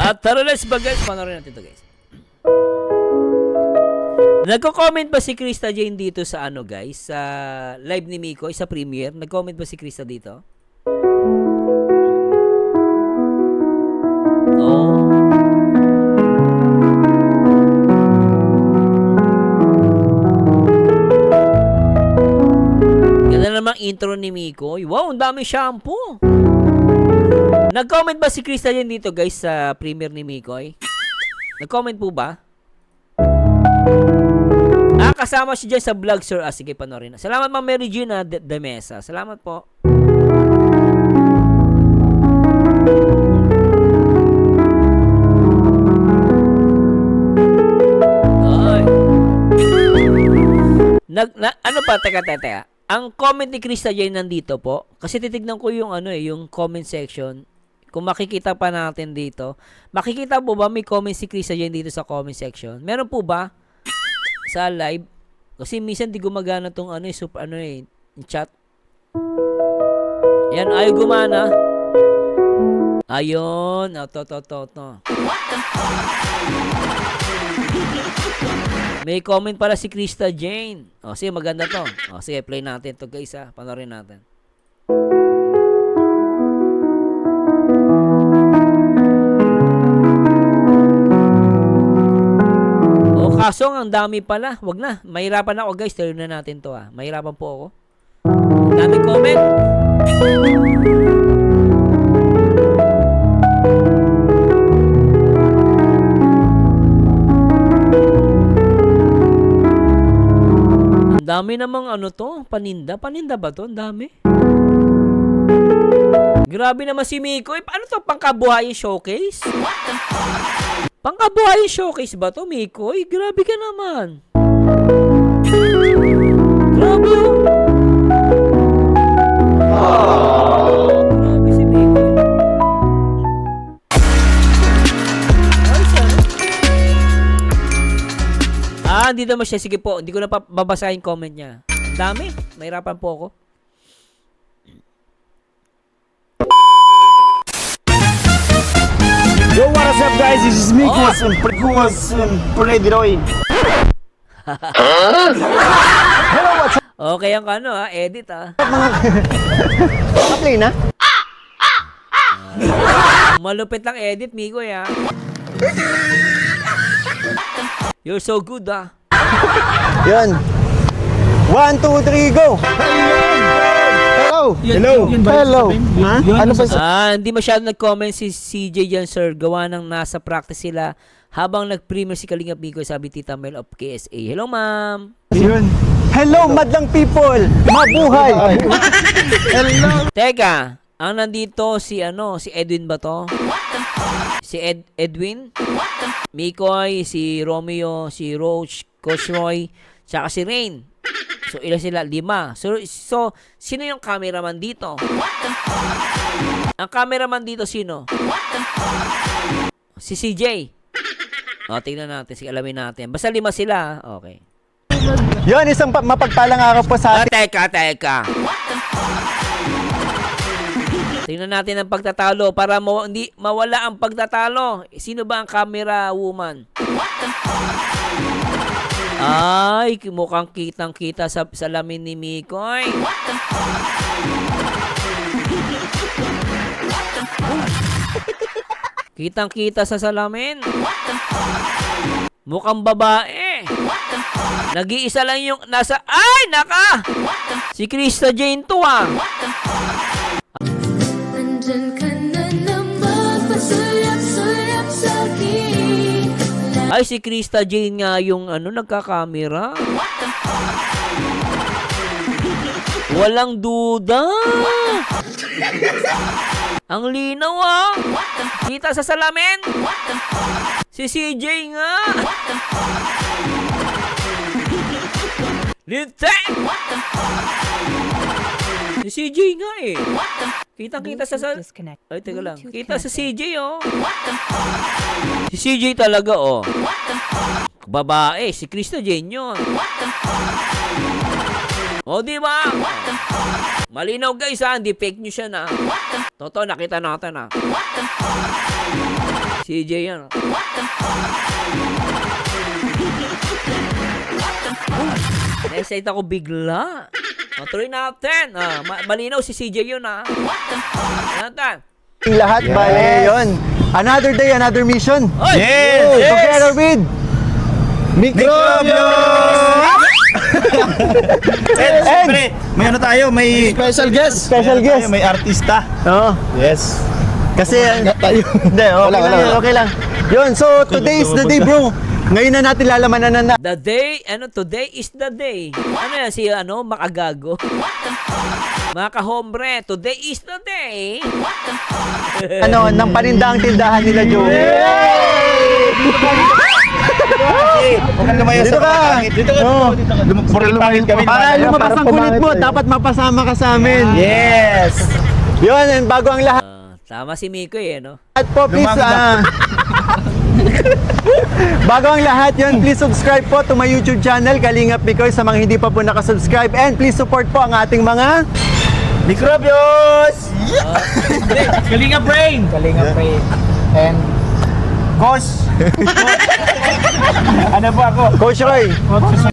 At tara, let's ba guys? Panorin natin ito guys. Nagko-comment ba si Krista Jane dito sa ano guys? Sa live ni Mikoy, sa premiere? Nag-comment ba si Krista dito? Oh. Ganda namang intro ni Mikoy. Wow, ang dami shampoo. Nag-comment ba si Krista Jane dito guys sa premiere ni Mikoy? Nag-comment po ba? Kasama siya dyan sa vlog, sir. Sige, panoorin na. Salamat, Ma'am Mary Gina de Mesa. Salamat po. Ay. Ano pa? Teka. Ang comment ni Krista Jane nandito po. Kasi titignan ko yung yung comment section. Kung makikita pa natin dito. Makikita po ba may comment si Krista Jane dito sa comment section? Meron po ba? Sa live. Kasi minsan di gumagana tong chat. Ayan, ayaw gumana. Ayun. To. May comment para si Krista Jane. Sige, maganda to. Sige, play natin to guys ha. Panorin natin. Kaso ang dami pala. Wag na. Mahirapan ako guys. Turn na natin to ha. Mahirapan po ako. Dami comment. Ang dami namang to. Paninda. Paninda ba to? Ang dami. Grabe naman si Mikoy. Paano to? Pangkabuhayan showcase? Pangkabuhayan showcase ba to, Mikoy? Grabe ka naman. Grabe Grabe si Mikoy. Hindi naman siya. Sige po, hindi ko na babasahin comment niya. Ang dami. Mahirapan po ako. Yo, what's up guys? This is me, Kuwas Freddy Roy. Hello, what's up? Okay ang edit Play na? Malupit lang edit, Mikoy You're so good Yan. 1, 2, 3, go! Hello! Ano ba? Hindi masyado nag-comment si CJ dyan, sir. Gawa ng nasa practice sila habang nag-premiere si Kalingap Mikoy, sabi Tita Mel of KSA. Hello, ma'am! Hello, madlang people! Mabuhay! Hello! Teka, ang nandito si Edwin ba to? Si Edwin? Mikoy, si Romeo, si Roach, Coach Roy, tsaka si Rain. So, ilan sila? 5. So, sino yung cameraman dito? Ang cameraman dito, sino? Si CJ. Tingnan natin. Sige, alamin natin. Basta 5 sila. Okay. Yun, isang mapagpalang araw po sa atin. Teka. Tingnan natin ang pagtatalo para hindi mawala ang pagtatalo. Sino ba ang camera woman? Ay, mukhang kitang-kita sa salamin ni Mikoy. Kitang-kita sa salamin. Mukhang babae. Nag-iisa lang yung nasa... Ay, naka! Si Krista Jane to Nandyan ka na naman, pasulap-sulap sa'kin. Ay, si Krista Jane nga yung nagkakamera. Walang duda. Ang linaw Kita sa salamin. Si CJ nga. Lite. Si CJ nga Kitang-kita sa Ay, teka lang. Kita sa CJ Si CJ talaga Babae, si Krista Jane yun. Di ba? Malinaw guys hindi fake news yan Totoo, nakita natin CJ yan. Na-excite ako bigla. Tuloy natin. Malinaw si CJ yun natin. Lahat bale yun. Another day, another mission. Oy! Yes! Together with Microbio! And siyempre, may ano tayo, may Special guest. special guest. May artista. Oo. Yes. Kasi, hindi, okay lang. Yun, so today is the day, bro. Ngayon na natin lalamanan na The day, today is the day. Ano yan, si, makagago? Mga kahombre, today is the day. ng panindaang tindahan nila, Joe. Huwag kang lumayo Dito sa ka. pangit. Dito ka. Lumapangit kami. Para lumabas ang kulit mo, dapat mapasama ka sa amin. Yes. Yun, and bago ang lahat Tama si Miko no? po, please, bago ang lahat yun, please subscribe po to my YouTube channel, Kalingap Mikoy, sa mga hindi pa po nakasubscribe. And please support po ang ating mga Microbios! Kalinga Brain! Kalinga Brain. And Ghost. Ano ba ako? Coach Roy.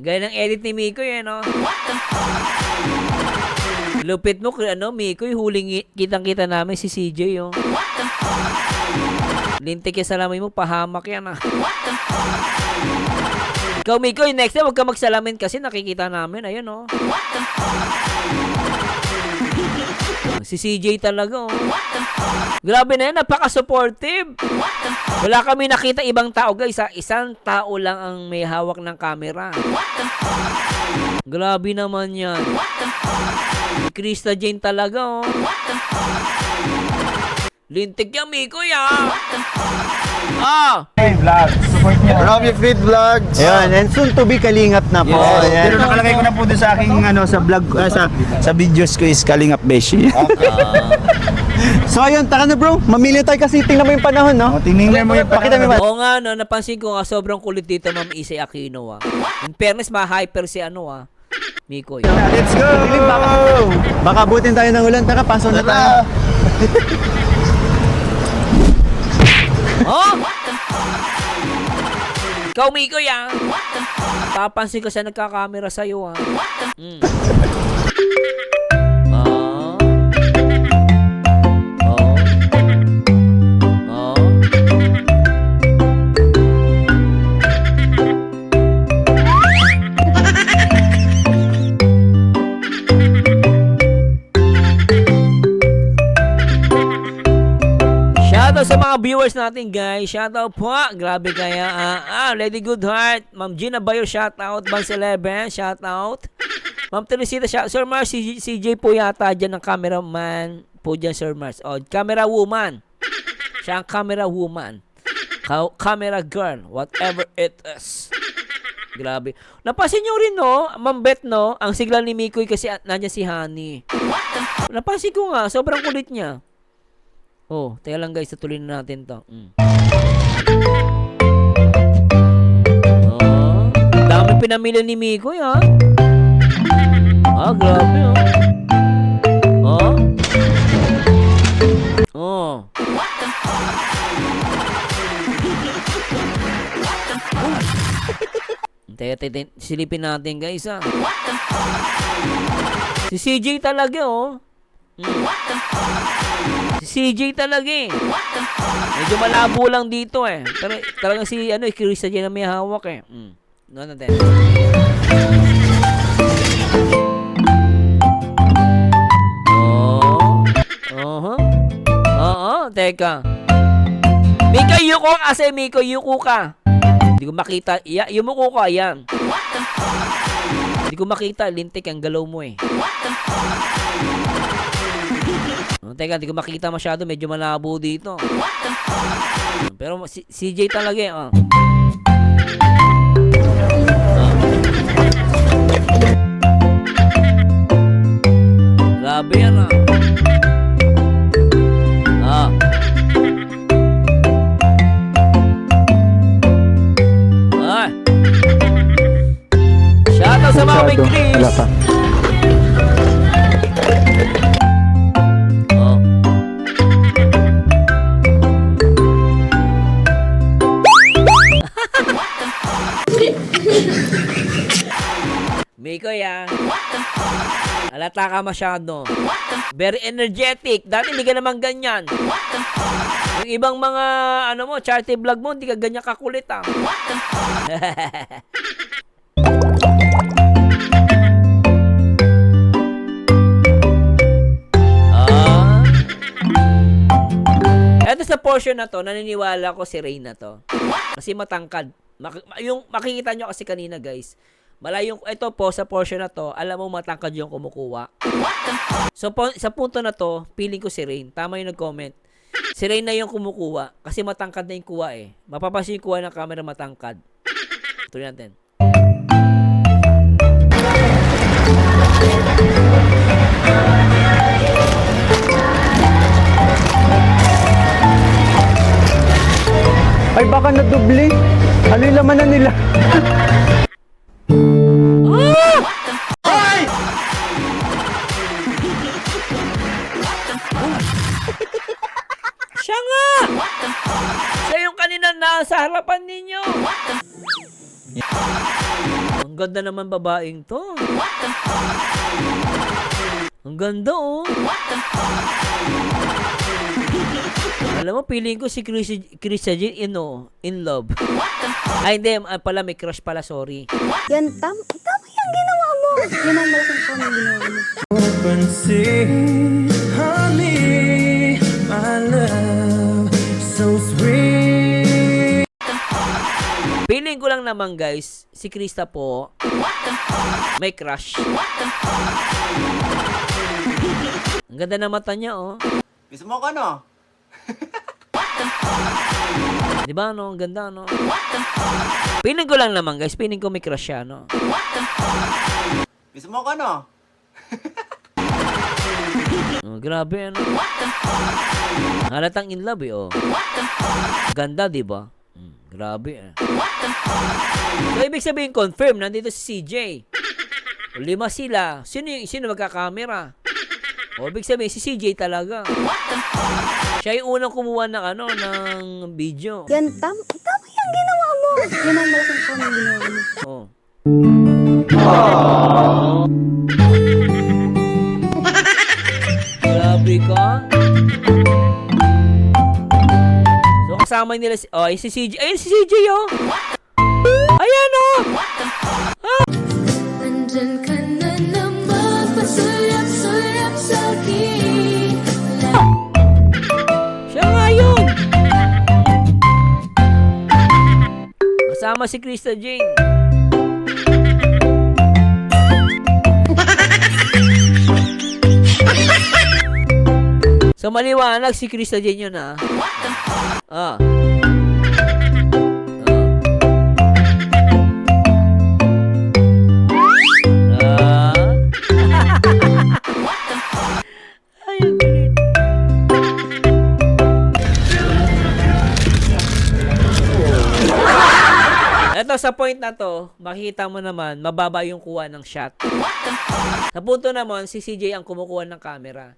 Gaya ng edit ni Miko no? Lupit mo, Miko, huling kitang-kita namin si CJ, Lintik yung salamin mo, pahamak yan, Ikaw, Miko, yung next time, huwag ka magsalamin kasi nakikita namin, ayun, Si CJ talaga, Grabe na yan, napaka-supportive. Wala kami nakita ibang tao, guys, Isang tao lang ang may hawak ng camera. Grabe naman yan. Krista Jane talaga, Lintik yan, Miko, Vlog. Support niya. Robbie Feed Vlogs. Ayan, and soon to be Kalingap na po. Yes. Ayan. Pero nakalagay ko na po din sa aking sa vlog sa videos ko is Kalingap Beshi. So ayun, taka na bro. Mamili tayo kasi tingnan mo yung panahon, no? Tingnan mo yung Pakita mo ba? Oo nga, napansin ko nga sobrang kulit dito, Ma'am Isay Aquino, In fairness, ma-hyper si Miko, Let's go! Baka butin tayo ng ulan. Taka, pasok na tayo. Ikaw, Miko, papansin ko siya nagkakamera sa'yo, Shoutout sa mga viewers natin, guys. Shoutout po. Grabe kaya. Lady Goodheart. Ma'am Gina Bayo, shoutout. Bangs 11, shoutout. Ma'am Teresita, shoutout. Sir Mars, CJ po yata dyan ng cameraman po dyan, Sir Mars. Camera woman. Siya ang camera woman. Camera girl. Whatever it is. Grabe. Napansin nyo rin, Ma'am Beth, ang sigla ni Mikoy kasi nandiyan si Honey. Napansin ko nga, sobrang kulit niya. Teka lang guys, tutuloy na natin to. Dami pinamili ni Miko, grabe, Teka, silipin natin guys, Si CJ talaga, Si CJ talaga, Medyo malabo lang dito, Pero talagang si Krista dyan na may hawak, Ano natin? Teka. Miko, yuko kasi, Miko, yuko ka. Hindi ko makita. Yumuko ka, yan. Hindi ko makita, lintik ang galaw mo, Teka, hindi ko makita masyado. Medyo malabo dito. Pero si CJ talaga, Grabe yan, Shoutout sa mga may Chris. Mikoy alata ka masyado. Very energetic. Dati hindi ka naman ganyan. Yung ibang mga, charity vlog mo, hindi ka ganyan kakulit Eto sa portion na to, naniniwala ko si Ray na to. Kasi matangkad. Yung makikita nyo kasi kanina guys, ito po sa portion na to, alam mo matangkad yung kumukuha. So sa punto na to, feeling ko si Rain. Tama yung nag-comment. Si Rain na yung kumukuha kasi matangkad na yung kuha eh. Mapapansin yung kuha ng camera matangkad. Tuloy natin. Ay, baka nadubli. Ano yung laman na nila? Siya nga! Siya yung kanina nasa harapan ninyo. Ang ganda naman babaeng to. Ang ganda oh. Alam mo, feeling ko si Chris Jean in love. Ay, hindi. Pala, may crush pala. Sorry. Yan, tama yung ginawa mo. Yan ang malaking po ng ginawa mo. Honey, my love, so sweet. Feeling ko lang naman, guys, si Krista po, may crush. Ang ganda na mata niya, oh. Gusto mo ka, no? Di ba, no? Ang ganda, no? Feeling ko lang naman, guys. Feeling ko may crush siya, no? Gusto mo ka, no? Oh, grabe, ano? Halatang in love, eh, oh. Ganda, di ba? Grabe, eh. So, ibig sabihin, confirm, nandito si CJ. 5 sila. Sino magkakamera? O, ibig sabihin, si CJ talaga. Siya yung unang kumuha ng, ng video. Yan, tama yung ginawa mo. Yan ang malaking po ng ginawa mo. Oh. Grabe ka. So, kasama nila si CJ. Ayun si CJ, oh. Ayan, oh. Nandyan ka na naman, pasulap-sulap sa'kin. Siya nga yun. Kasama si Krista Jane. So, maliwanag si Krista Jane yun, ah. Ah. Ay, ang galing. Ito, sa point na to, makikita mo naman, mababa yung kuha ng shot. Sa punto naman, si CJ ang kumukuha ng camera.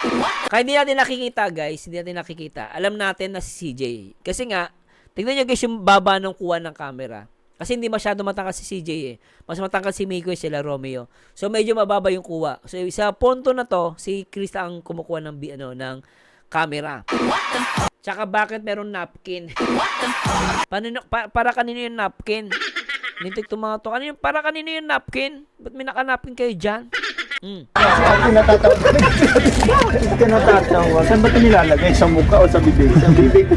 Kaya hindi natin nakikita, guys. Hindi natin nakikita. Alam natin na si CJ. Kasi nga, tignan nyo guys yung baba ng kuha ng camera. Kasi hindi masyado matangkad si CJ eh. Mas matangkad si Mikoy, sila Romeo. So, medyo mababa yung kuha. So, sa punto na to, si Krista ang kumukuha ng camera. Tsaka bakit meron napkin? Para kanino yung napkin? Nintik itong mga to. Para kanino yung napkin? Ba't may naka-napkin kayo dyan? Natatawa. Saan ba ito nilalagay? Sa mukha o sa bibig? Sa bibig.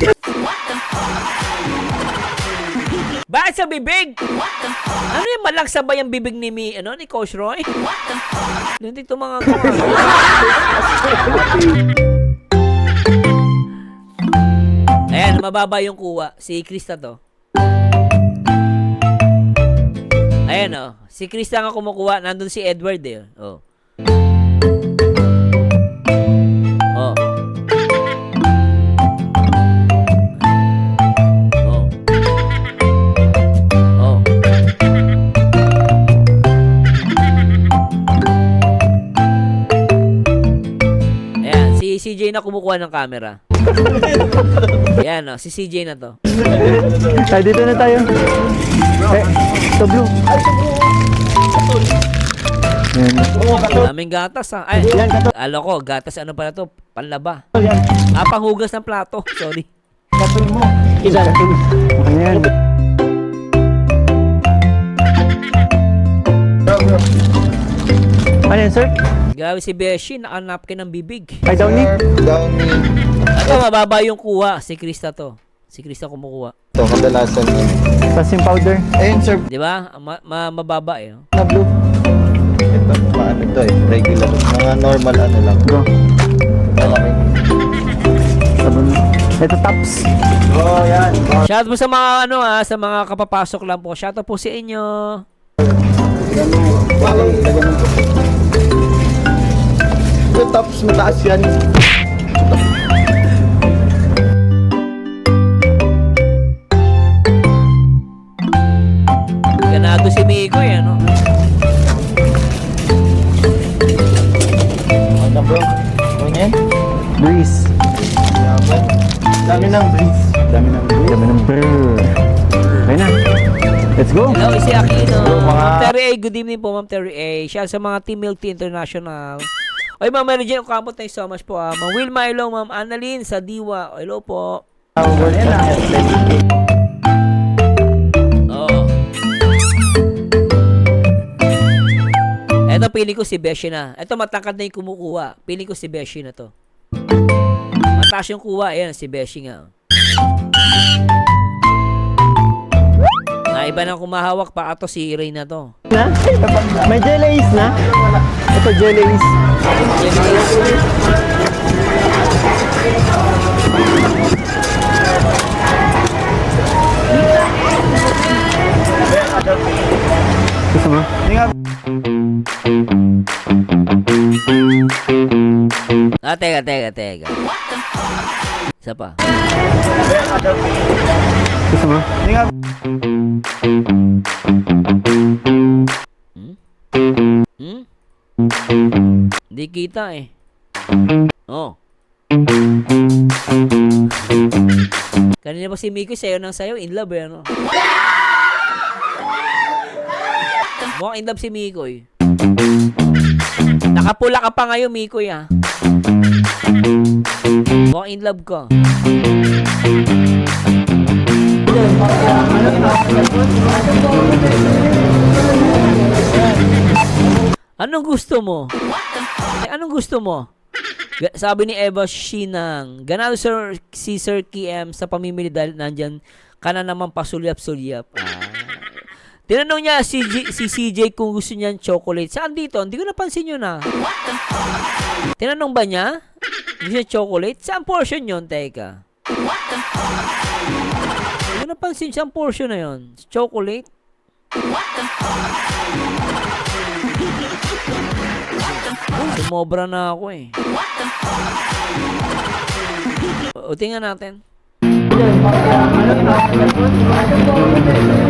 Bakit sa bibig? Ano yung malaksa ba yung bibig ni ni Coach Roy? Nintik itong mga to. Ayan, mababa yung kuha. Si Krista to. Ayan, oh. Si Krista nga kumukuha. Nandun si Edward, eh. Oh. Oh. Oh. Oh. Ayan, si CJ na kumukuha ng camera. Ayan, oh. Si CJ na to. Ay, dito na tayo. Ito blue. Yan. Daming gatas ha. Ay, Yan, kato. alo ko, gatas ano pala to? Panlaba. Yan. Panghugas ng plato. Sorry. Katul mo. Ayan. Ano yan, sir? Grabe si Beshi, naka-napkin ng bibig. Ay, Downy? Ito, mababa yung kuha. Si Krista to. Si Krista kumukuha. Ito, kadalasan yun. Tassim powder. Ayun, sir. Di ba? Mababa eh. Oh. Na blue. Ito, maano to eh. Regular. Mga normal ano lang. Go. Malamig. Sabon. Ito tops. Oh, yan. Shout mo sa mga ano sa mga kapapasok lang po. Shout out po sa inyo. Ito, tops, mataas yan. Ganado si Miko eh, ano? Ano bro? Ano yan? Breeze. Yaman. Dami ng breeze. Dami ng breeze. Dami ng brr. Okay na. Let's go. Hello, si Aquino. Hello, mga- Ma'am Terry A. Good evening po, Ma'am Terry A. Siya sa mga Team Milk Tea International. Oy, Ma'am Mary Jane Ocampo, thank you so much po. Ma'am Wilma, hello. Ma'am Annalyn sa Diwa. Hello po. Oo. Eto, pili ko si Beshi na. Eto, matangkad na yung kumukuha. Pili ko si Beshi na to. Mataas yung kuha. Ayan, si Beshi nga. Iba nang kumahawak pa ato si Ray na to. Na? May jelly is na? Ito jelly is. Gusto mo? Teka. Isa pa. Gusto mo? Hmm? Hindi kita eh. Oh. Kanina pa si Miko sayo ng sayo, in love eh, ano? Mukhang in love si Miko eh. Nakapula ka pa ngayon, Miko ah. Mukhang in love ka. Anong gusto mo? Ay, anong gusto mo? Sabi ni Eva Shinang, ganado si Sir KM sa pamimili dahil nandyan ka na naman pasulyap-sulyap. Tinanong niya si CJ kung gusto niyan chocolate. Saan dito? Hindi ko napansin yun ah. Tinanong ba niya? Gusto niya chocolate? Saan portion yun? Teka. Hindi ko napansin saan portion na yun. Chocolate? Sumobra na ako eh. O tingnan natin.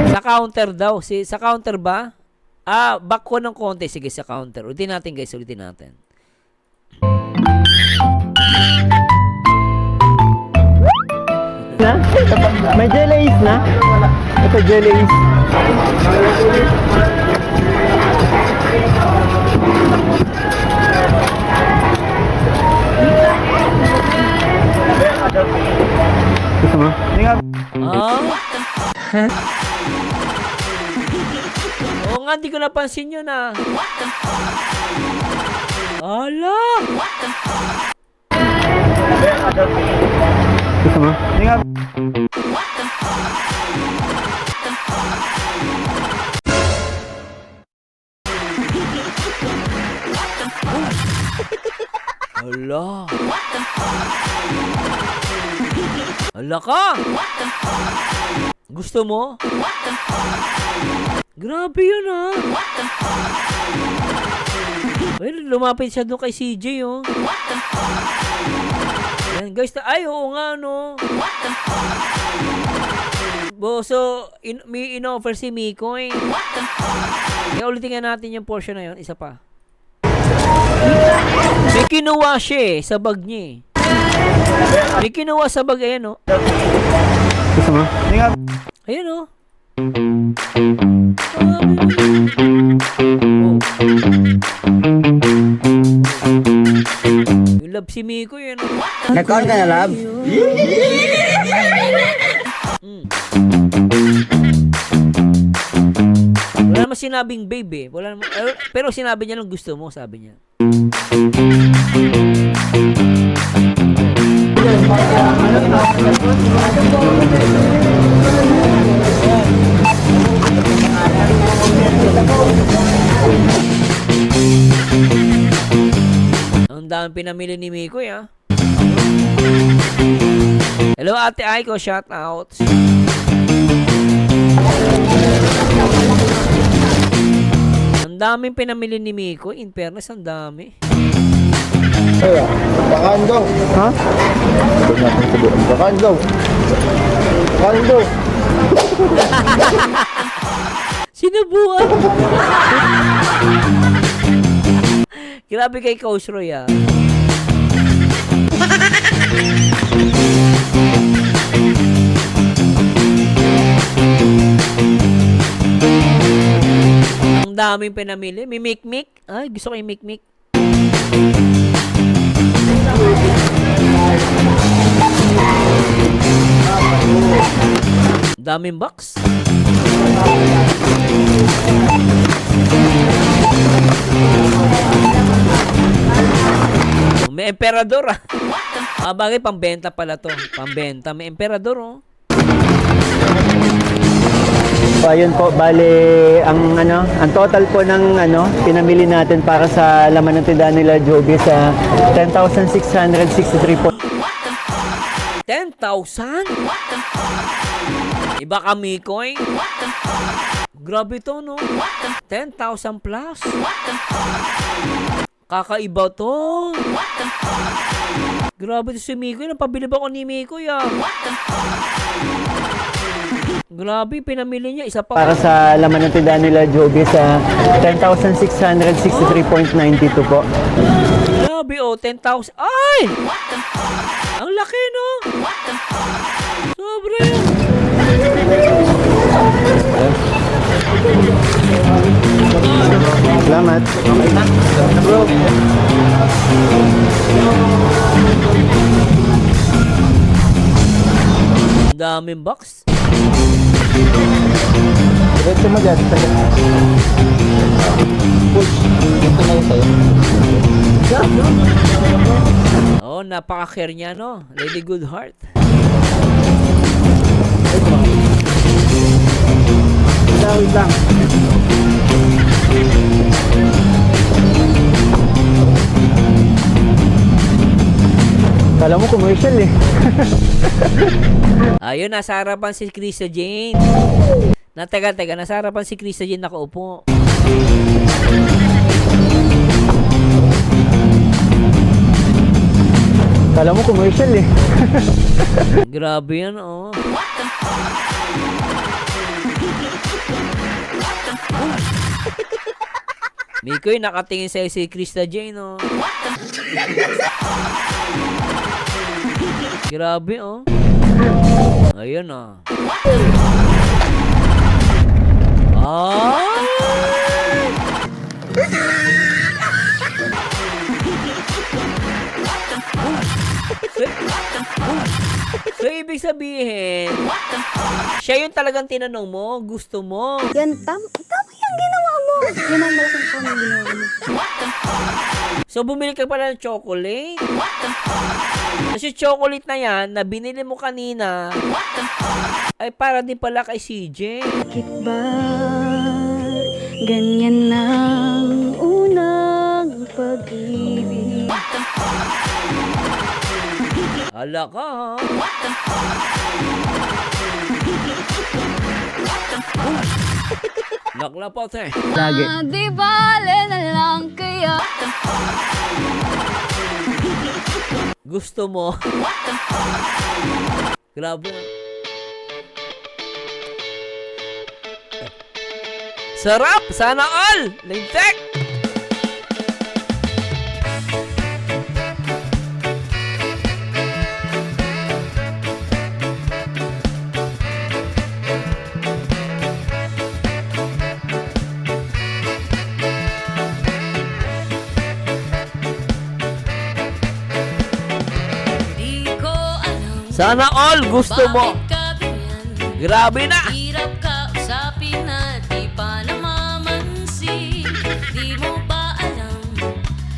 Sa counter daw. Sa counter ba? Back ko ng konti. Sige, sa counter. Ulitin natin guys. Ulitin natin. Na? May jelly is na? Ito jelly is. Gusto mo? Oo nga, di ko napansin yun ah. Ala! Gusto mo? Ala! Ala ka! Gusto mo? Grabe yun ah. Well, lumapit siya doon kay CJ oh. Yan guys, ay oo nga no. So, may in-offer si Miko eh. Kaya ulitin nga natin yung portion na yun. Isa pa. May kinuha siya eh, sa bag niya eh. May kinuha sa bag, ayan o. Gusto mo? Ayan o. Oh. You love si Miko yan. Nag-on ka na, love? Wala naman sinabing babe eh. Wala naman, pero sinabi niya lang gusto mo, sabi niya. Ang dami pinamili ni Miko ya. Hello Ate Aiko, shout out. Ang daming pinamili ni Miko, in fairness, ang dami. Bakahan daw. Ha? Bakahan daw. Bakahan daw. Sinubuan. Grabe kay Coach Roy ah. Ang daming pinamili. May mikmik. Ay, gusto ko yung mikmik. Daming box. May emperador ah. Bagay pambenta pala to. Pambenta. May emperador oh. So ayun po, bale ang total po ng pinamili natin para sa laman ng tindahan nila Joby sa 10,663 po. 10,000? Iba kami ko eh. Grabe to no. 10,000 plus. Kakaiba to. Grabe to si Miko. Napabili ba ako ni Miko ya? Grabe, pinamili niya. Isa pa. Para sa laman ng tindahan nila Joby sa 10,663.92 po. Grabe oh, 10,000. Ay! Ang laki no. Sobre. Salamat. Bro. Ang daming box. Diretso mo dyan. Push. Ito na yun sa'yo. Oh, napaka-care niya no. Lady Goodheart. Wait lang. Kala mo commercial eh. Ayun, nasa harapan si Krista Jane. Teka, nasa harapan si Krista Jane nakaupo. Kala mo commercial eh. Grabe yan, oh. Mikoy, nakatingin sa'yo si Krista Jane, oh. Grabe, oh. Ayun, oh. Ay! So, ibig sabihin, siya yung talagang tinanong mo, gusto mo. Yan, tama yung ginawa mo. Yan ang malaking po ng ginawa mo. So, bumili ka pala ng chocolate. Kasi chocolate na yan, na binili mo kanina, ay para din pala kay CJ. Bakit ba ganyan ang unang pag-ibig? Hala ka, ha? Naklapat eh. Lagi. Di bale na lang kaya. Gusto mo. Grabe. Sarap! Sana all! Lintek! Sana all gusto mo. Bakit ka ganyan? Grabe na. Hirap ka usapin na di pa namamansin. Di mo ba alam,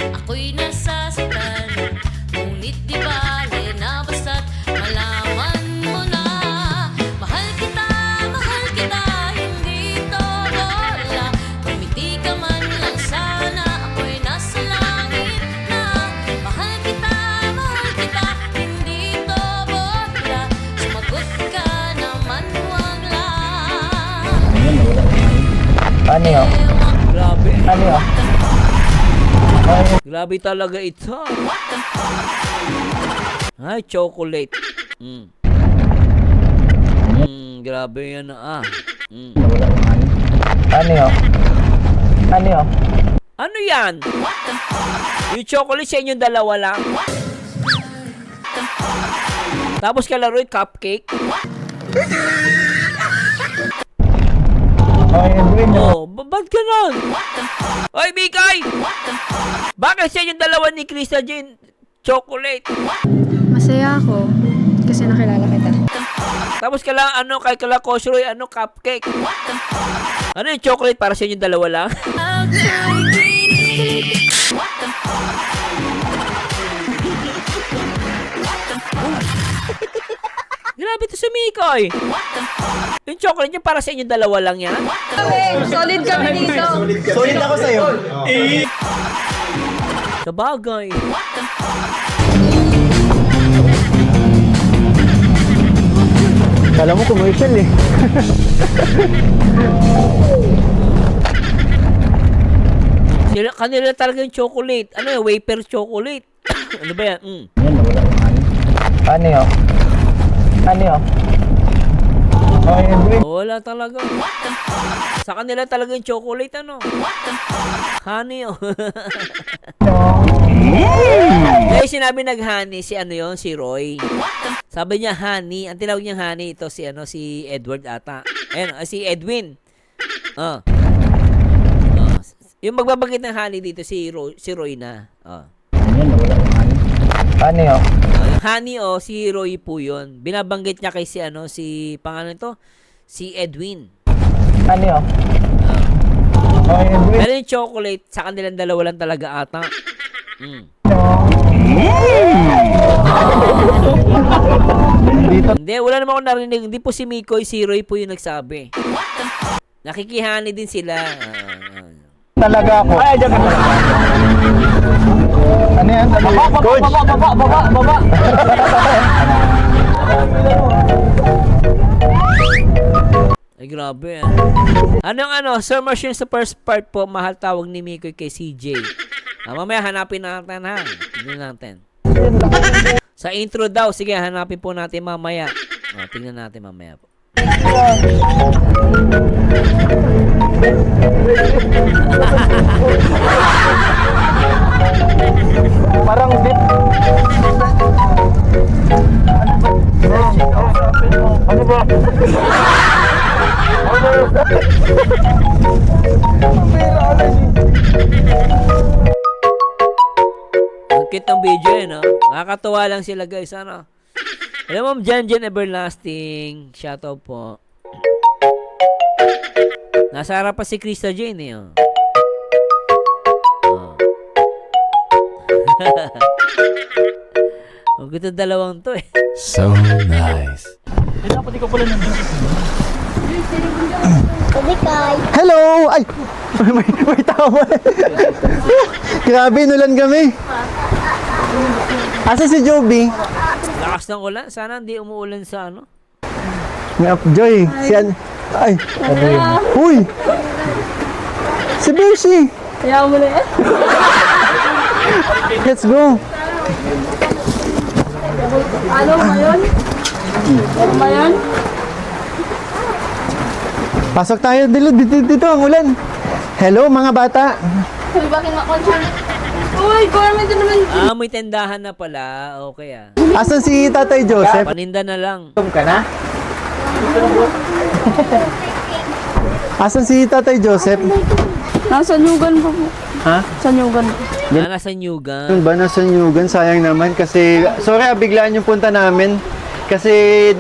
ako'y nasasaktan. Ngunit di bale na basta't malaman mo na. Mahal kita, hindi to bola. Kumiti ka man lang sana, ako'y nasa langit na. Mahal kita, hindi to bola. Sumagot ka naman wag lang. Grabe. Grabe talaga ito. Ay, chocolate. Grabe yan ah. Ano yan? Yung chocolate sa inyong dalawa lang? Tapos kalaro yung cupcake? Oh, ba't ganon? Oy, Bikay! Bakit sa inyong dalawa ni Krista Jane chocolate? Masaya ako kasi nakilala kita. Tapos kay kala Kosroy, cupcake? Ano yung chocolate para sa inyong dalawa lang? Grabe to si Mikoy. Yung chocolate niya para sa inyong dalawa lang yan? Solid kami dito. Solid ako sa'yo. Sabagay. Kala mo commercial eh. Kanila talaga yung chocolate. Ano yung wafer chocolate? Ano ba yan? Wala talaga. Sa kanila talaga yung chocolate, honey, Kaya sinabi nag-honey si si Roy. Sabi niya honey, ang tinawag niya honey ito si Edward ata. Si Edwin. Yung magbabanggit ng honey dito si Roy na. Yung honey si Roy po yun. Binabanggit niya kay si pangalan ito, si Edwin. Pero yung chocolate, sa kanilang dalawa lang talaga ata. Hindi, wala naman ako narinig. Hindi po si Mikoy, si Roy po yung nagsabi. Nakikihani din sila. Talaga ako. Ay, dyan ka. Ano yan? Coach! Baba! Ay, grabe Sir Marcion sa first part po, mahal tawag ni Mikoy kay CJ. Mamaya hanapin natin ha. Tingnan natin. Sa intro daw, sige hanapin po natin mamaya. Tingnan natin mamaya po. Parang bit. Ano ba? Ang cute ng video nakakatuwa lang sila guys, Alam mo, Jan Everlasting, shoutout po. Nasa harap pa si Krista Jane Ang ganda dalawang to So nice. Hello! Ay! May tawa. Grabe, nulan kami. Asa si Joby? lakas ng ulan. Sana hindi umuulan sa May Joy. Ay! Uy! Si Bershi! Kaya mo na yan. Let's go! Ano ba yun? Ano ba yun? Pasok tayo dito ang ulan. Hello mga bata. Sabi ba kinakonsyon? Uy, government naman. may tendahan na pala. Okay Asan si Tatay Joseph? Paninda na lang. Asan si Tatay Joseph? Nasa Nyugan po po. Ha? Sa Nyugan. Nasa Nyugan. Yun ba nasa Nyugan? Sayang naman kasi, sorry biglaan yung punta namin. Kasi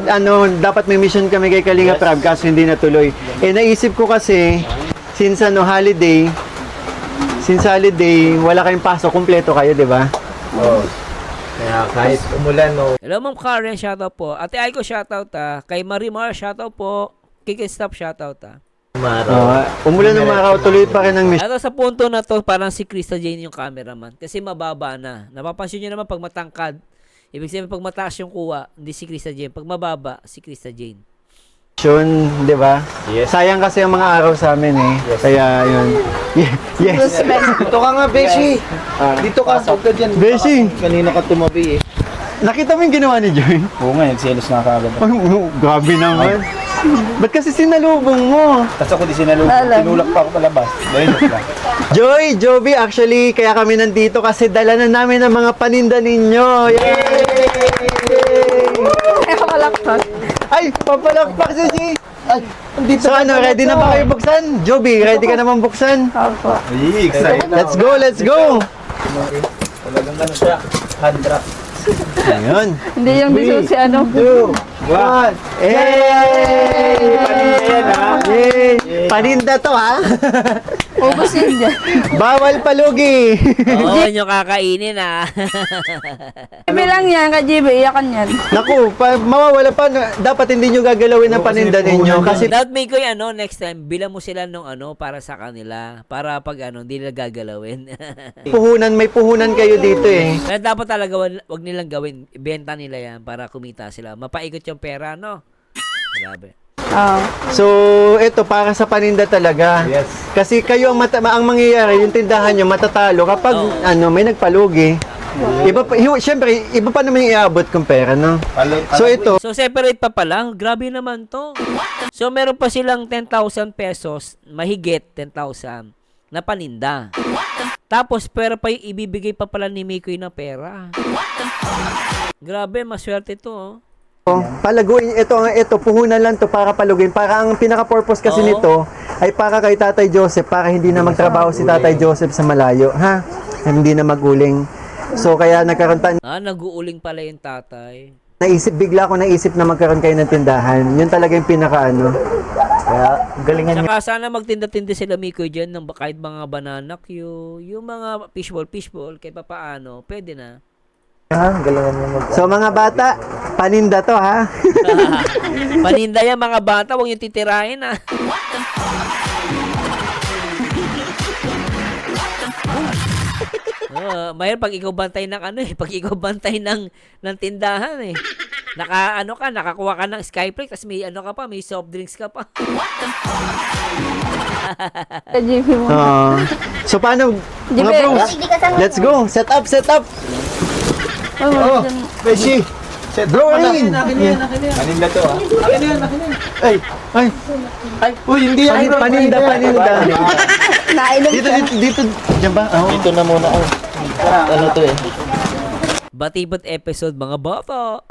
dapat may mission kami kay Kalinga Prab kaso hindi natuloy. Naisip ko kasi since holiday, wala kayong pasok, kumpleto kayo, 'di ba? Kaya kahit umulan o Hello, Ma'am Karen, shoutout po. Ate Aiko, shoutout Kay Marimar, shoutout po. Kikistop, shoutout Umulan ng araw, tuloy pa rin ang mission. At sa punto na to, parang si Krista Jane yung cameraman. Kasi mababa na. Napapansin nyo naman pag matangkad. Ibig sabihin, pag mataas yung kuha, hindi si Krista Jane. Pag mababa, si Krista Jane. 'Di ba? Yes. Sayang kasi ang mga araw sa amin Kaya yun. Yes. Dito ka nga, Beshi. Dito ka, huwag ka dyan. Beshi, Kanina ka tumabi eh. nakita mo yung ginawa ni Joy? Oo nga, nagselos na kaagad. Ay, grabe naman. Ba't kasi sinalubong mo? Tapos ako di sinalubong, tinulak pa ako palabas. Dahil lang. Joy, Joby, actually, kaya kami nandito kasi dala na namin ang mga paninda ninyo. Yay! Ay, kamalaktot. Ay, papalakpak si G. Ay, so ready na ba kayo buksan? Joby, ready ka naman buksan? Opo. Ay, excited. Let's go, let's go! Talagang ano siya, hand drop. Ayun. Hindi yung disusi ano. 2, 1. Hey! Paninda yan, ha? Yay! Paninda to, ha? Ubus yun dyan. Bawal palugi. Oo, nyo kakainin Ibi lang yan, ka GB, iyakan yan. Naku, mawawala pa. Dapat hindi nyo gagalawin ang paninda ninyo. Kasi Dapat may koy next time, bilang mo sila nung para sa kanila. Para pag hindi nila gagalawin. may puhunan kayo dito eh. Kaya dapat talaga wag nilang gawin. Ibenta nila yan para kumita sila. Mapaikot yung pera, no? Grabe. So, ito para sa paninda talaga. Yes. Kasi kayo ang mangyayari, yung tindahan nyo matatalo kapag may nagpalugi. Siyempre, iba pa naman yung iabot kong pera, no? So, ito, So, separate pa lang. Grabe naman to. So, meron pa silang 10,000 pesos, mahigit 10,000 na paninda. Tapos, pera pa yung ibibigay pa pala ni Mikoy na pera. Grabe, maswerte to, palaguin, ito, puhunan lang to para palugin. Para ang pinaka-purpose kasi nito ay para kay Tatay Joseph, para hindi na magtrabaho si Tatay Joseph sa malayo, ha? Hindi na maguling. So, kaya nagkaroon nag-uuling pala yung tatay. bigla ko naisip na magkaroon kayo ng tindahan. Yun talaga yung Kaya, galingan Saka sana magtinda-tinda sila Mikoy dyan ng kahit mga banana Q, yung mga fishball, kahit pa paano, pwede na. So mga bata, paninda to, ha? Paninda yan mga bata, huwag yung titirahin, ha. Mahirap pag ikaw bantay ng pag ikaw bantay ng tindahan nakakuha ka ng Skyflake, tapos may may soft drinks ka pa. Ka GB mo. So paano, mga bros? Let's go, set up! Oh, Beshi! Bro, in! Paninda to, ha? Ay! Uy, hindi yan! Paninda! nainom Dito, dyan ba? Dito na muna ako. Ano to eh? Batibot episode mga bata.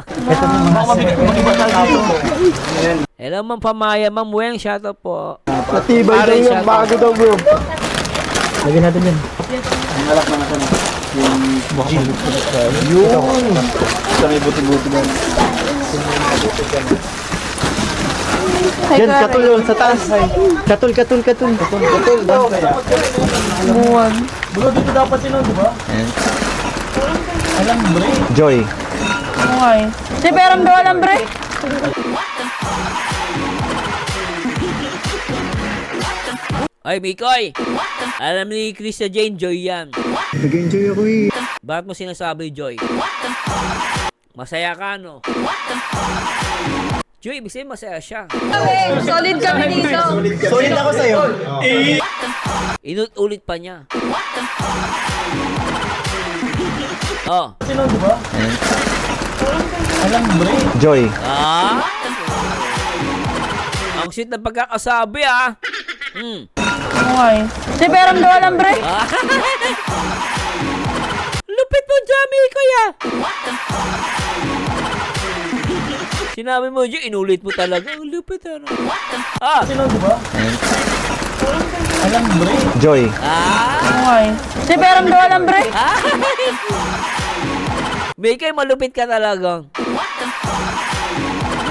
Hello Ma'am Pamaya, Ma'am Weng, shoutout po. Matibay daw Pare, yung shoutout. bago daw, bro. Lagyan natin yan. Yun! Sa may buti-buti na. Yan, katul sa taas. Katul. buwan. Dito dapat sino, di ba? Joy. Okay. Si Peram daw alam, bre. Ay, Mikoy! Alam ni Krista Jane, Joy yan. Nag-enjoy ako eh. Bakit mo sinasabi, Joy? Masaya ka, no? Joy, ibig sabihin masaya siya. Solid kami dito. Solid ako sa'yo. Inulit pa niya. Oh. Joy. Ang sweet na pagkakasabi, ah. Okay. Si Peram daw alam, bre. Lupit mo dyan, Mikoy, ah. Sinabi mo dyan, inulit mo talaga. Ang lupit, ano? Joy. Okay. Si Peram daw alam, bre. Mikoy, malupit ka talaga.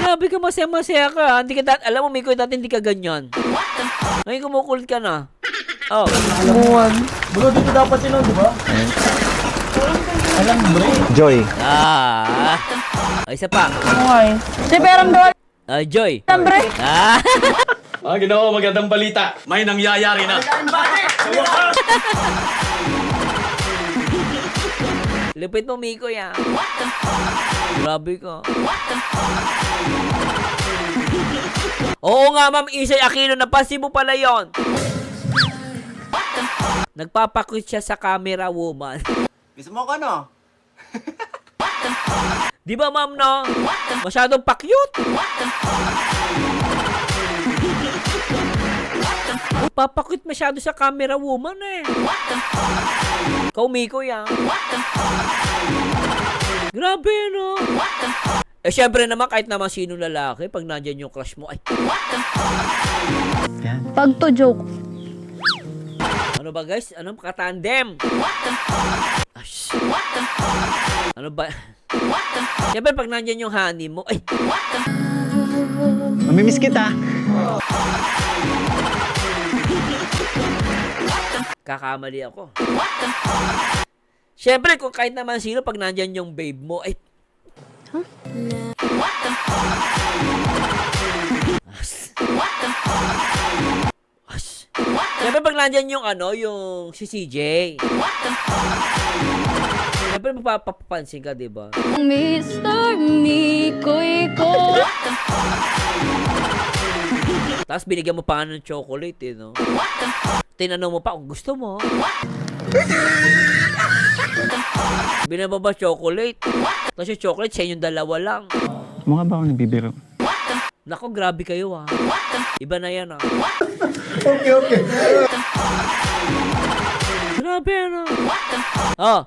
Grabe ka, masaya-masaya ka. Hindi ka alam mo, Mikoy, dati hindi ka ganyan. Ngayon kumukulit ka na. Oh. Joy. Ay, isa pa. Si Perang doon. Joy. Bre. Ginoo, magandang balita. May nangyayari na. Lupit mo, Mikoy, ah. Grabe ka. Oo nga, Ma'am Isay Aquino, napansin mo pala yon. Nagpapakwit siya sa camera, woman. Gusto mo ko, no? Di ba, ma'am, no? Masyadong pakyut. Papakwit masyado sa camera, woman, eh. Ikaw, Mikoy, ah. Grabe, no? Eh, syempre naman, kahit naman sino lalaki, pag nandyan yung crush mo, ay, Pag to joke. ano ba, guys? Ano, katandem? Ash. Ano ba? Syempre, pag nandyan yung honey mo, ay, Mamimiss kita. kakamali ako. Syempre, kung kahit naman sino, pag nandyan yung babe mo, ay, As. Siyempre pag nandyan yung ano, yung si CJ. Siyempre mapapapansin ka, diba? Mr. Mikoy ko. Tapos binigyan mo pa nga ng chocolate, eh, no? Tinanong mo pa kung gusto mo. Binaba ba chocolate? Tapos yung chocolate, sa inyong dalawa lang. Mukha ba ako nagbibiro? Nako, grabe kayo, ah. Iba na yan, ah. Okay. Grabe, ano? Oh,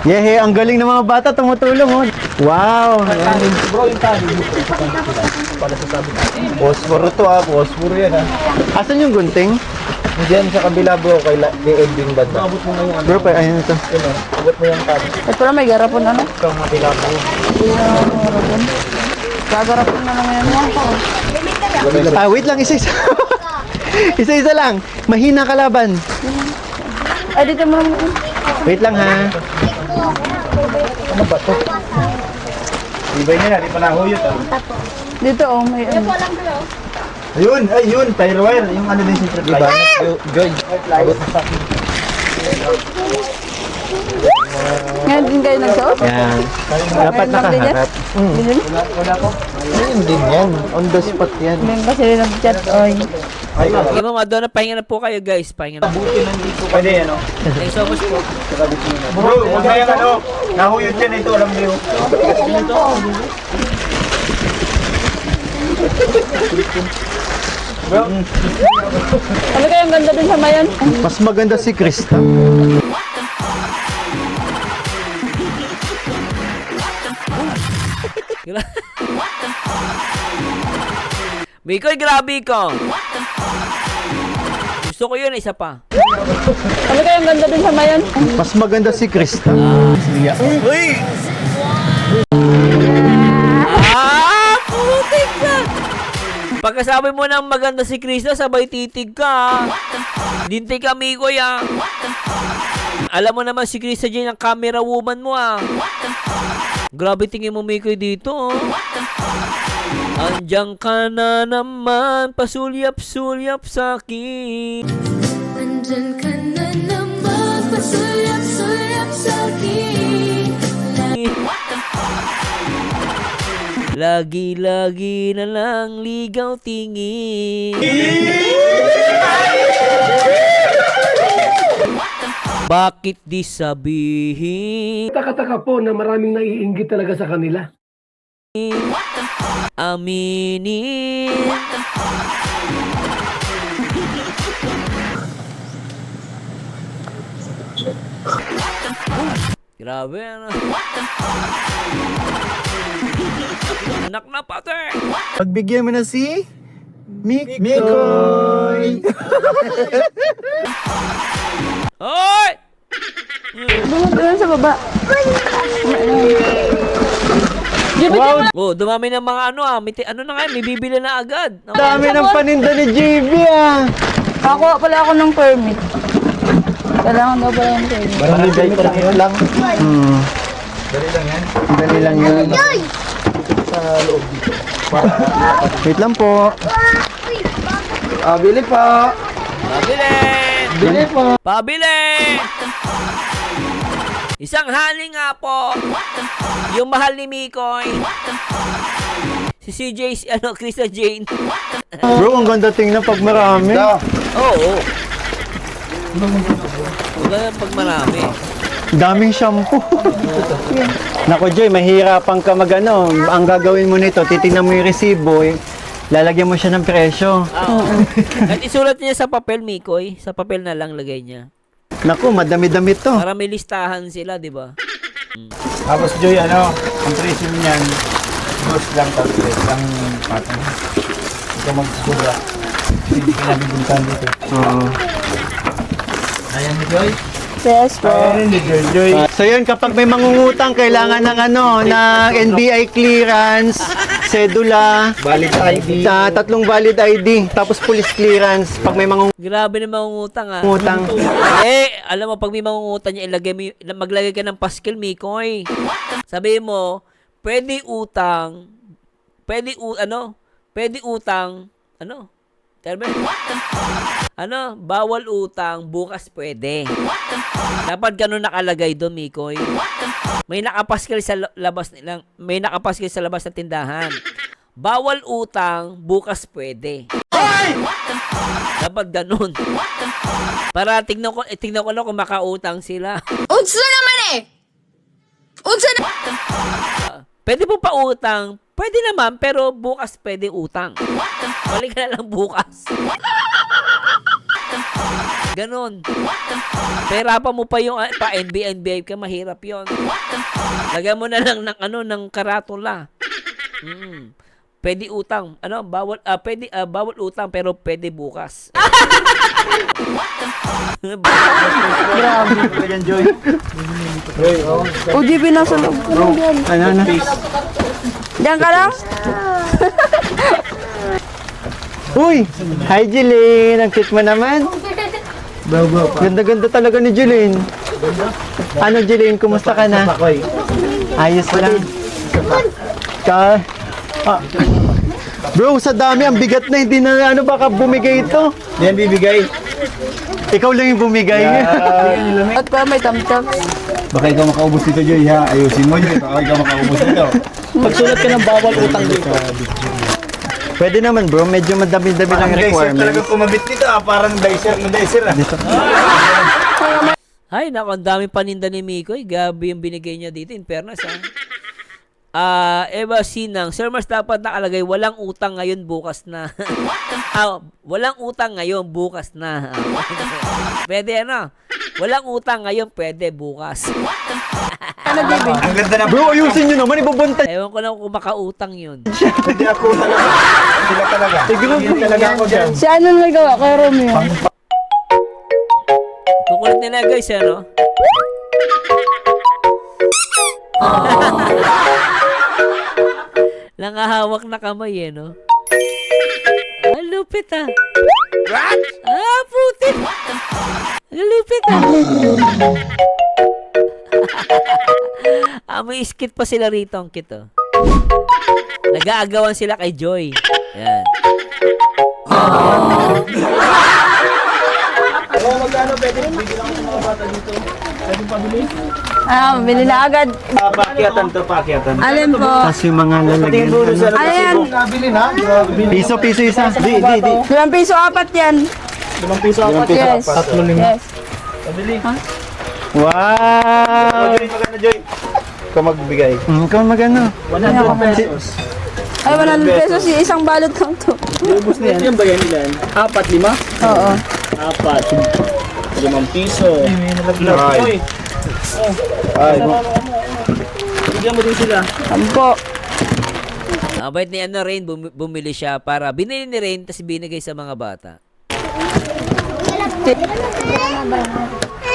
Yehe, ang galing ng mga bata, tumutulong, oh. Wow. Bro, yung tali. Posporo to, ah. Posporo yan, ah. Asan yung gunting? Diyan sa kabila, bro, kay Edwin banda. Abot mo na yung ano. Bro, ayun ito. Abot mo yung tali. Ito na may garapon ano? Ikaw kabila, bro. Gagarapon na lang yan mo. Wait lang, isa-isa. Isa-isa lang. Mahina kalaban. Ay, dito mo lang. Wait lang, ha. Ano ba to? Iba niya na, di pa nahuyot, ah. Dito oh, may ano. Ayun, ayun, tire wire. Yung ano din si Trip Light. Joy, abot mo sa akin. Ngayon din kayo nagsuot? Yan. Dapat nakaharap. Wala ko. Ayun din yan. On the spot yan. Ngayon kasi nag-chat oy. okay, mga Madonna, pahinga na po kayo, guys. Pahinga na po. Pwede, ano? Thanks so much po. Bro, huwag na yung ano. Nahuyot yan ito, alam niyo. Bro, Ano kayang ganda din sa mayon? Mas maganda si Krista. Mikoy, grabe ko. Gusto ko yun, isa pa. Ano kayang ganda din sa mayon? Mas maganda si Krista. Putik ka! Pagkasabi mo ng maganda si Krista, sabay titig ka. Lintay ka, Mikoy, ah. Alam mo naman si Krista dyan ang camera woman mo, ah. Grabe tingin mo, Mikoy, dito, oh. Andiyan ka na naman, pasulyap-sulyap sa'kin. Andyan ka na naman, pasulyap-sulyap sa'kin. Lagi-lagi na lang ligaw tingin. Bakit di sabihin? Taka-taka po na maraming naiinggit talaga sa kanila. Aminin. Grabe, ano? Anak na pati! Pagbigyan mo na si Mikoy. Hoy! Doon sa baba. Wow, Oh, dumami ng mga ano na nga, may bibili na agad. dami ng paninda ni JB ah. Kakuha pala ako ng permit. Kailangan daw pala yung permit. Barangay pa lang. Dali lang yan. Wait lang po. Bili pa. Pabili! Bili pa. Pabili! Isang hali nga po. Yung mahal ni Mikoy. Si CJ, Krista Jane. Bro, ang ganda tingnan pag marami. Oo. Maganda pag marami. Daming shampoo. Nako Joy, mahirapan ka magano. Ang gagawin mo nito, titingnan mo yung resibo, lalagyan mo siya ng presyo. At isulat niya sa papel, Mikoy. Sa papel na lang lagay niya. Naku, madami-dami to. Para may listahan sila, di ba? Tapos Joy, ang presyo niyan, dos lang tapos ang patang. Ito magsubra. Hindi ka namin buntan dito. Oo. Ayan ni Joy. Yes po. Ayan ni Joy. So yun, kapag may mangungutang, kailangan ng ng NBI clearance, sedula, Valid ID. tatlong valid ID, tapos police clearance pag may Grabe na mangungutang mangungutang. Alam mo, pag may mangungutang niya, maglagay ka ng paskil, Mikoy. Sabihin mo, pwede utang, bawal utang, bukas pwede. Dapat ganun nakalagay doon, Mikoy. May nakapaskil sa labas ng tindahan. Bawal utang, bukas pwede. Dapat ganun. Para tignan ko lang kung makautang sila. Utsa naman eh! Utsa na! Pwede po pa utang. Pwede naman, pero bukas pwede utang. Balik ka na lang bukas. Ganon. Perapan mo pa yung pa-NBA ka, mahirap yon. Lagyan mo na lang ng karatula. Pwede utang. Bawal utang pero pwede bukas. Grabe. Ayan Joy. OGB nasa loob. Ano? Diyan ka lang? Uy! Hi, Jeline! Ang cute mo naman. Ganda-ganda talaga ni Jeline. Ano, Jeline? Kumusta ka na? Pakoy. Ayos lang. Bro, sa dami, ang bigat na. Hindi na baka bumigay ito. Yan bibigay. Ikaw lang yung bumigay. At pa may tamtam. Baka ikaw makaubos dito Joy ha. Ayusin mo Joy. Baka ikaw makaubos dito. Pagsulat ka ng bawal utang dito. Pwede naman bro, medyo madami-dami lang requirements. Talaga kumabit dito Parang dicer ah. Ay, naku, ang daming paninda ni Mikoy. Gabi yung binigay niya dito, in fairness, Eva Sinang, Sir Mars, dapat nakalagay, walang utang ngayon, bukas na. Walang utang ngayon, bukas na. Pwede, walang utang ngayon, pwede, bukas. Ano, baby? Ang ganda na Bro, ayusin nyo naman, ibabunta. Ewan ko lang kung makautang yun. Hindi ako talaga. Sila talaga. Hindi talaga ako dyan. Si ano nagawa kay Romeo? Kukulit nila guys, Nangahawak na kamay, no? Ang lupit, What? Putin! Ang lupit, may skit pa sila rito, ang cute, Nag-aagawan sila kay Joy. Yan. Magkano pwede? Bigyan ako ng mga bata dito. Pwede pabili? Mabili na agad. Pakyatan to, pakyatan. Alin po? Tapos yung mga lalagyan. Ayan. Nabili na? Piso isa. Di. 5 piso, 4 yan. 5 piso ako. Yes. 3-5. Yes. Pabili. Wow! Joy, magkano Joy? Ikaw magbigay. Ikaw magano? 100 pesos. Ay, 100 pesos, isang balot lang to. Ubus na yan. Yan ba yan ilan? 4, 5? Oo. 4. 5 piso. Ay. Ay. Bigyan mo din sila. Ampo. Abait ni Rain, bumili siya para binili ni Rain tapos binigay sa mga bata.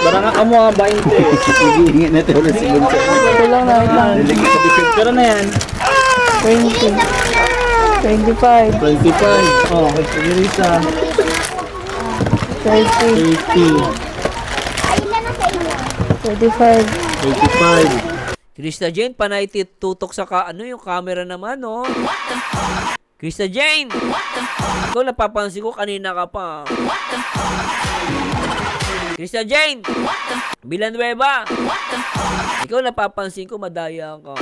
Baranga ka mo 20. Hingin na ito ulit si Bunso. Ito lang na. Pero na yan. 20. 25. 25. Oh, kay Teresa. 30. 30. 35. 25. Krista Jane, panay tutok sa yung camera naman, no? Krista Jane! Ikaw, napapansin ko, kanina ka pa. Krista Jane! Villanueva! Ikaw, napapansin ko, madaya ka.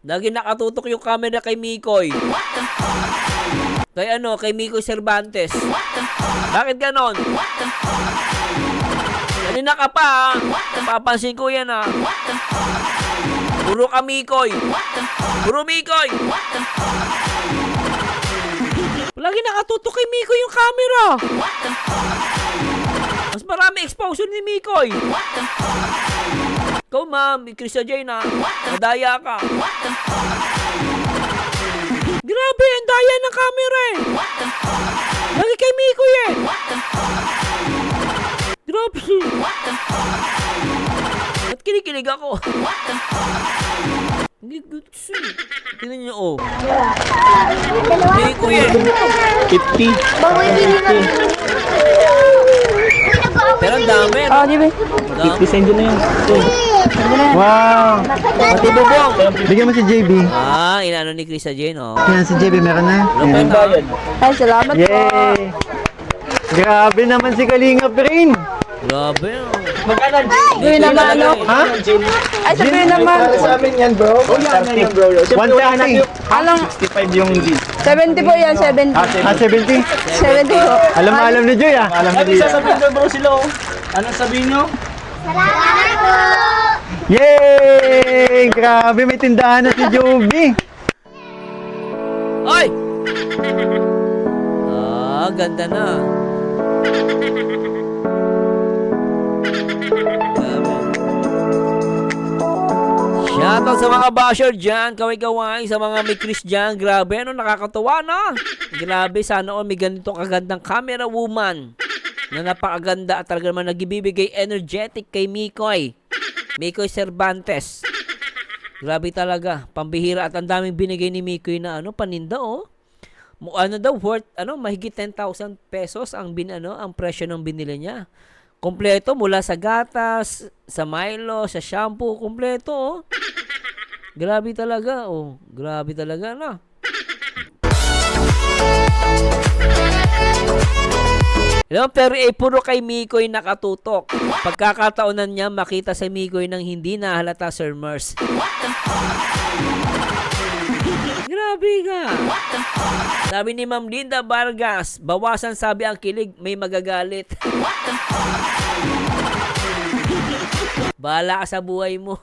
Lagi nakatutok yung camera kay Mikoy. Kay Mikoy Cervantes. Bakit ganon? Kanina ka pa, napapansin ko yan, ha? Puro ka Mikoy. Puro Mikoy. Lagi nakatutok kay Mikoy yung camera. Mas marami exposure ni Mikoy. Ikaw, ma'am, Krista Jane, ha? Madaya ka. Grabe, ang daya ng camera, eh. Lagi kay Mikoy, eh. Grabe. Ba't kinikilig ako? Hindi good siya. Tingnan niyo, oh. Mikoy, eh. 50. Pero ang dami, no? Oh, di ba? 50 cent na yun. Wow! Pati bubong. Bigyan mo si JB. Ah, inano ni Krista Jane, oh. Yan, si JB meron na. Lupit, Yan. ah. Ay, salamat po. Yay! Grabe naman si Kalinga rin. Grabe, oh. Sabihin naman, no? Ha? Ay, sabihin naman. Sa amin yan, bro. 130, bro. 130. Alam, 65 yung lead. 70 po yan, 70. Ah, 70? 70 po. Alam ni Joy, ah. Alam Sabi sasabihin ko, bro, sila, oh. Anong sabihin nyo? Yay! Grabe, may tindahan na si Joby. Ay! Ah, ganda na. Grabe. Shoutout sa mga basher dyan, kaway-kaway, sa mga may Chris dyan. Grabe, nakakatuwa na. Grabe, sana may ganito kagandang camera woman na napakaganda at talaga naman nagbibigay energetic kay Mikoy. Mikoy Cervantes. Grabe talaga, pambihira at ang daming binigay ni Mikoy na paninda, oh. Worth mahigit 10,000 pesos ang ang presyo ng binili niya. Kompleto mula sa gatas, sa Milo, sa shampoo, kompleto, oh. Grabe talaga, oh. Grabe talaga, na. Pero puro kay Mikoy nakatutok. Pagkakataonan niya makita sa Mikoy ng hindi nahalata, Sir Mers. Grabe ka. Sabi ni Ma'am Linda Vargas, bawasan sabi ang kilig, may magagalit. Bahala ka sa buhay mo.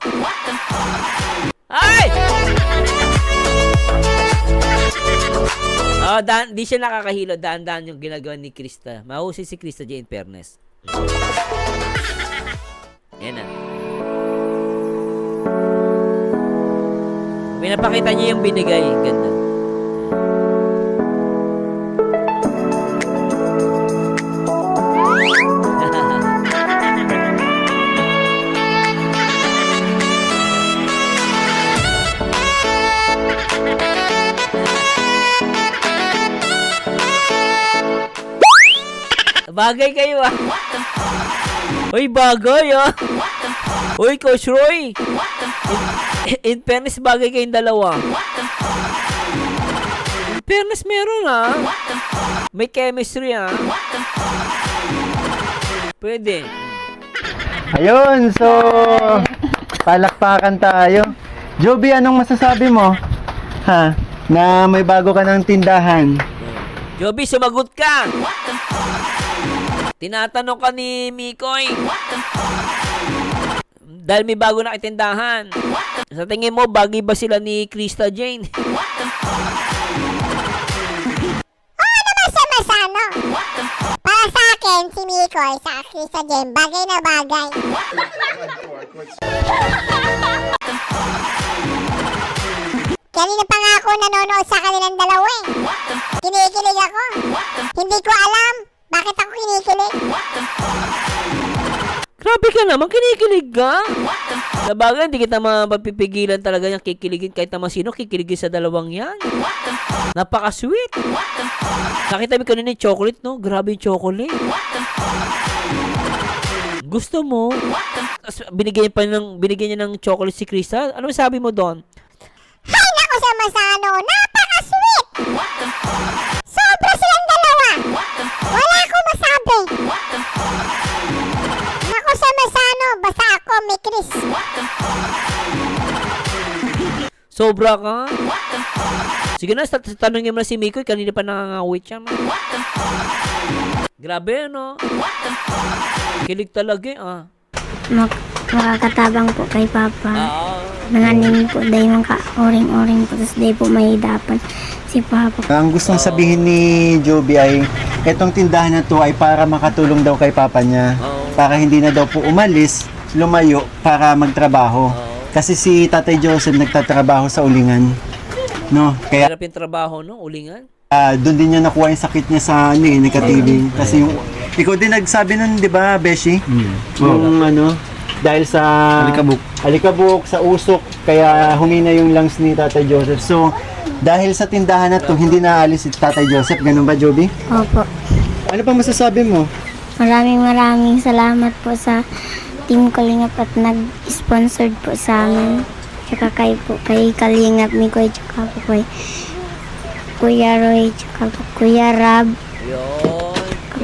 Ay! Di siya nakakahilo. Daan-daan yung ginagawa ni Krista. Mahusay si Krista Jane Fairness. Yan na. Pinapakita niya yung binigay. Ganda. Bagay kayo, ah. Uy, bagay, ah. Uy, Coach Roy. In fairness, bagay kayong dalawa. In fairness, meron, ah. May chemistry, ah. Pwede. Ayun, so palakpakan tayo. Joby, anong masasabi mo? Ha? Na may bago ka ng tindahan. Joby, sumagot ka. Tinatanong ka ni Mikoy. Dahil may bago na itindahan. Sa tingin mo, bagay ba sila ni Krista Jane? Masano. Para sa akin, si Mikoy sa Krista Jane, bagay na bagay. Kanina pa nga ako nanonood sa kanilang dalawa, eh. Kinikilig ako. Hindi ko alam bakit ako kinikilig. Grabe ka naman, kinikilig ka. Sabagay, hindi kita mapapipigilan talaga yung kikiligin kahit naman sino, kikiligin sa dalawang yan. Napaka-sweet. Nakita mo kanina yung chocolate, no? Grabe yung chocolate. Gusto mo? Binigyan niya ng chocolate si Crystal. Ano sabi mo doon? Hay naku sa Masano, napaka-sweet! Sobra silang dalawa! Wala akong masabi! Naku sa Masano, basta ako may Chris. Sobra ka? Sige na, tanongin mo na si Mikoy. Kanina pa nangangawit siya. Grabe, no? Kilig talaga, Makakatabang po kay Papa. Nanganin po, dahil mga ka-oring-oring po. Tapos dahil po may dapan si Papa. Ang gustong sabihin ni Joby ay, etong tindahan na to ay para makatulong daw kay Papa niya. Para hindi na daw po umalis, lumayo para magtrabaho. Kasi si Tatay Joseph nagtatrabaho sa ulingan. No? Kaya Hirap yung trabaho, no? Ulingan. doon din niya nakuha yung sakit niya sa nagka-TB. Kasi yung, ikaw din nagsabi nun, di ba, Beshi? Yung dahil sa alikabok, sa usok, kaya humina yung lungs ni Tatay Joseph. So, dahil sa tindahan na to, hindi naalis si Tatay Joseph. Ganun ba, Joby? Opo. Ano pa masasabi mo? Maraming salamat po sa Team Kalingap at nag-sponsored po sa amin. Tsaka kay Kalingap Mikoy, tsaka po kay Kuya Roy, tsaka po Kuya Rab,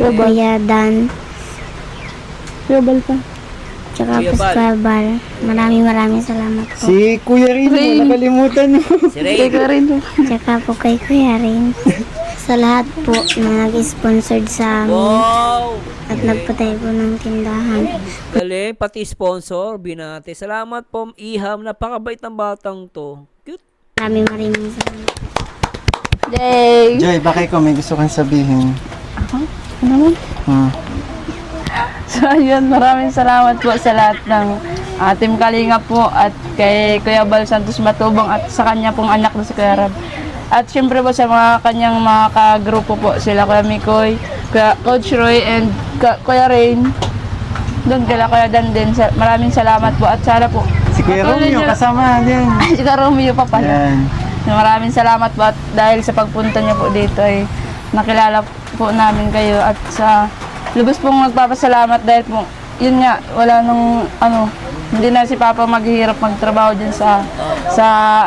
Kuya Dan, tsaka po sa Kuya Bal. Maraming salamat po. Si Kuya Rin, nakalimutan mo. Si Ray. Tsaka po kay Kuya Rin. Sa lahat po na nag-sponsored sa amin Wow! at nagpatay po ng tindahan. Galing, pati sponsor, binati. Salamat po, Iham. Napakabait ng batang to. Cute. Maraming salamat po. Joy, baka ikaw may gusto kang sabihin? So ayun, maraming salamat po sa lahat ng Team Kalingap po at kay Kuya Bal Santos Matubang at sa kanya pong anak na si Kuya Rab. At syempre po sa mga kanyang mga kagrupo po, sila Kuya Mikoy, Kuya Coach Roy and Kuya Rain. Doon kila Kuya Dan din. Maraming salamat po at sana po. Si Kuya patuloy Romeo, niyo- kasama din. Si Kuya Romeo pa pala. Yan. Maraming salamat po at dahil sa pagpunta niyo po dito ay nakilala po namin kayo at sa lubos pong nagpapasalamat dahil po yun nga wala nung hindi na si Papa maghihirap magtrabaho din sa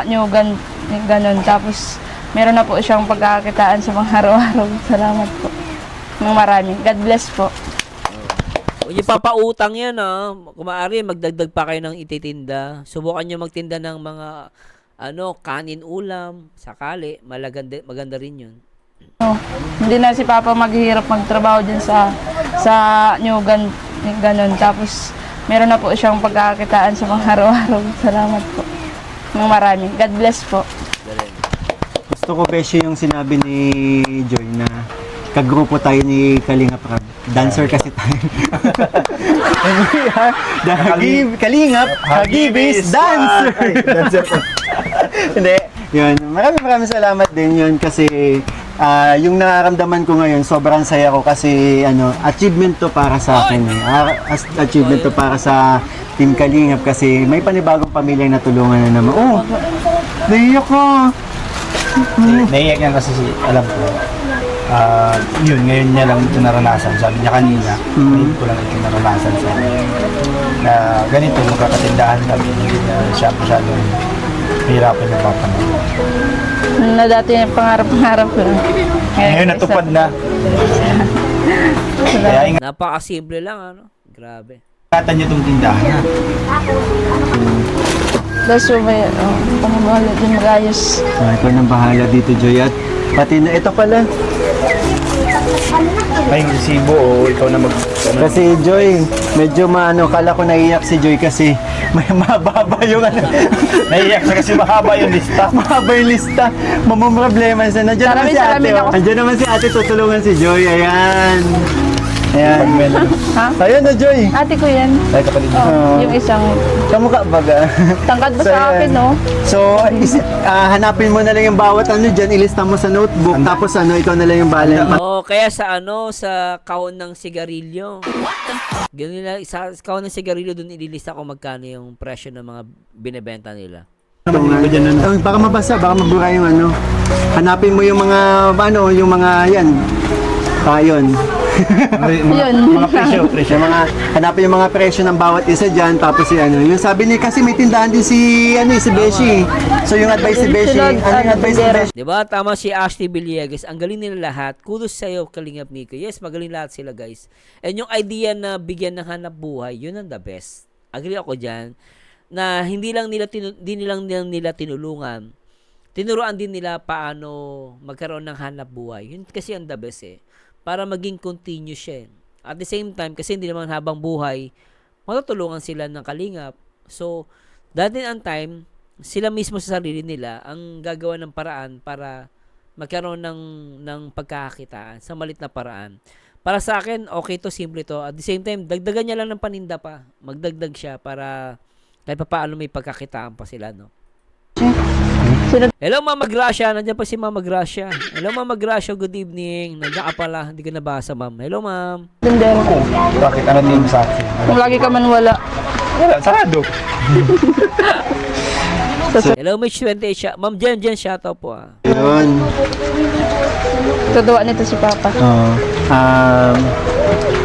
Nyugan ganun tapos meron na po siyang pagkakakitaan sa mga araw-araw. Salamat po. Maraming. God bless po. Huwag niyo papautang yan, Kung maaari, magdagdag pa kayo ng ititinda. Subukan niyo magtinda ng mga, kanin ulam, sakali. Maganda rin yun. Hindi na si Papa maghihirap magtrabaho din sa Nyugan ganun tapos meron na po siyang pagkakakitaan sa mga araw-araw. Salamat po. Maraming. God bless po. Gusto ko, Beshi, yung sinabi ni Joy na kagrupo tayo ni Kalingap Rab. Dancer kasi tayo. Kalingap, Hagibis, dancer! Dancer po. Hindi. Yun. Maraming salamat din yun kasi yung nararamdaman ko ngayon, sobrang saya ko kasi achievement to para sa akin. Achievement to para sa Team Kalingap kasi may panibagong pamilya na tulungan na naman. Oh, naiyak ko. Naiyak yan kasi alam ko, yun, ngayon niya lang ito naranasan. Sabi niya kanina, ngayon ko lang ito naranasan sa na ganito, magkakatindahan kami, hindi na siya masyadong hirapan yung papa niya. Na dati yung pangarap ko lang. Ngayon natupad na. Kaya Napakasimple lang, Grabe. ingatan niyo itong tindahan. Tapos yung may pamahala din mag-ayos. Ikaw nang bahala dito, Joy. At pati na ito pala. Ay, yung resibo o ikaw na Kasi Joy, medyo kala ko naiyak si Joy kasi may mababa yung naiyak siya kasi mahaba yung lista. mahaba yung lista. Mamumroblema siya. Nandiyan naman si ate. Salamin ako. Nandiyan naman si ate, tutulungan si Joy. Ayan. Ayan. Ha? Ayun na, Joy. Ate ko yan. Ay, kapatid mo. Oh, yung isang Kamukha baga. tangkad ba sa akin, no? So, hanapin mo na lang yung bawat ano dyan, ilista mo sa notebook, tapos ano, ikaw na lang yung bahala. Oo, kaya sa sa kahon ng sigarilyo. Ganun nila, sa kahon ng sigarilyo doon ililista ko magkano yung presyo ng mga binebenta nila. Baka mabasa, baka mabura yung ano. Hanapin mo yung mga, ano, yung mga, yan. Yun. Yun. Mga presyo. Hanapin yung mga presyo ng bawat isa dyan, tapos yung ano. Yung sabi ni, kasi may tindahan din si Beshi. So yung advice si Beshi, ano yung advice ni Beshi? Diba? Tama si Ashley Villegas. Ang galing nila lahat. Kudos sa'yo, Kalingap Nico. Yes, magaling lahat sila, guys. And yung idea na bigyan ng hanap buhay, yun ang the best. Agree ako dyan. Na hindi lang nila tinulungan. Tinuruan din nila paano magkaroon ng hanap buhay. Yun kasi ang the best eh. Para maging continuous siya. At the same time, kasi hindi naman habang buhay, matutulungan sila ng kalingap. So, dati ang time, sila mismo sa sarili nila ang gagawa ng paraan para magkaroon ng pagkakakitaan sa malit na paraan. Para sa akin, okay to, simple to. At the same time, dagdagan niya lang ng paninda pa. Magdagdag siya para kahit pa paano may pagkakitaan pa sila, no? Hello, Mama Gracia. Nandiyan pa si Mama Gracia. Hello, Mama Gracia. Good evening. Nandiyan ka pala. Hindi ko nabasa, Ma'am. Hello, Ma'am. Tindero ko. Bakit? Ano din sa akin? Kung lagi ka man wala. Wala, sarado. Hello, Mitch 28 siya. Ma'am Jen, shout out po, Yun. Tutuwa nito si Papa.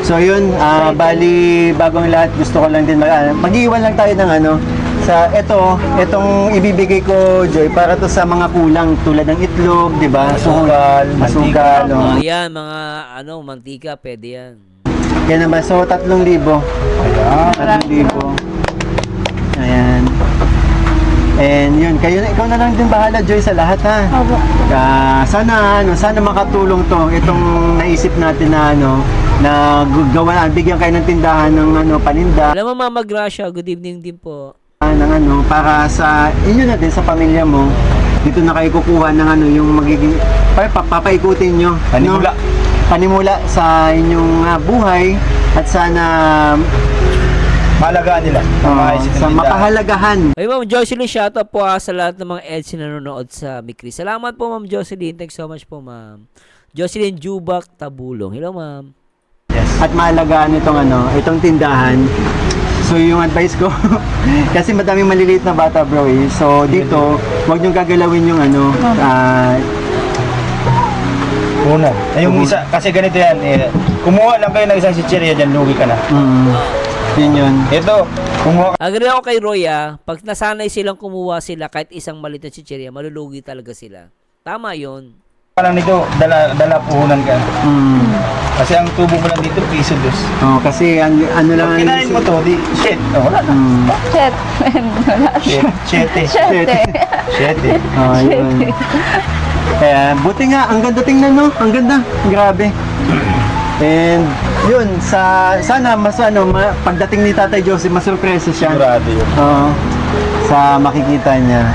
So yun, bali bagong lahat, gusto ko lang din mag-iwan lang tayo ng ano sa itong ibibigay ko, Joy, para to sa mga kulang tulad ng itlog, 'di ba? Asukal, Oh, yan, mga mantika, pwede yan. Yan naman, so 3,000. Ayan. 3,000. Ayan. And yun, ikaw na lang din bahala, Joy, sa lahat, ha. Opo. Sana makatulong to itong naisip natin na na bigyan kayo ng tindahan ng paninda. Alam mo, Mama Gracia, good evening din po. Ng para sa inyo na din, sa pamilya mo. Dito na kayo kukuha ng yung magiging papaikutin nyo. Panimula sa inyong buhay at sana Mahalagaan nila. sa mapahalagahan. Ay, Ma'am Jocelyn, shout out po sa lahat ng mga EDS na nanonood sa Mikri. Salamat po, Ma'am Jocelyn. Thanks so much po, Ma'am. Jocelyn Jubak Tabulong. Hello, Ma'am. At mahalagaan itong tindahan. So yung advice ko, kasi madaming maliliit na bata, bro, eh. So dito, huwag niyong gagalawin yung Una. Yung isa, kasi ganito yan, kumuha lang kayo ng isang chichirya dyan, lugi ka na. Yun. Ito, kumuha Agree ako kay Roy, pag nasanay silang kumuha sila kahit isang maliit na chichirya, malulugi talaga sila. Tama yun. ka lang nito, dala puhunan ka. Kasi ang tubo mo lang dito, piso dos. Kasi ano lang. Pag kinain mo to, di, shit, wala na. Shit. Wala. Shete. Shete. Shete. Yun. Kaya, buti nga, ang ganda tingnan, no? Ang ganda, grabe. And, yun, sana pagdating ni Tatay Joseph, masurpresa siya. Sigurado yun. Sa makikita niya.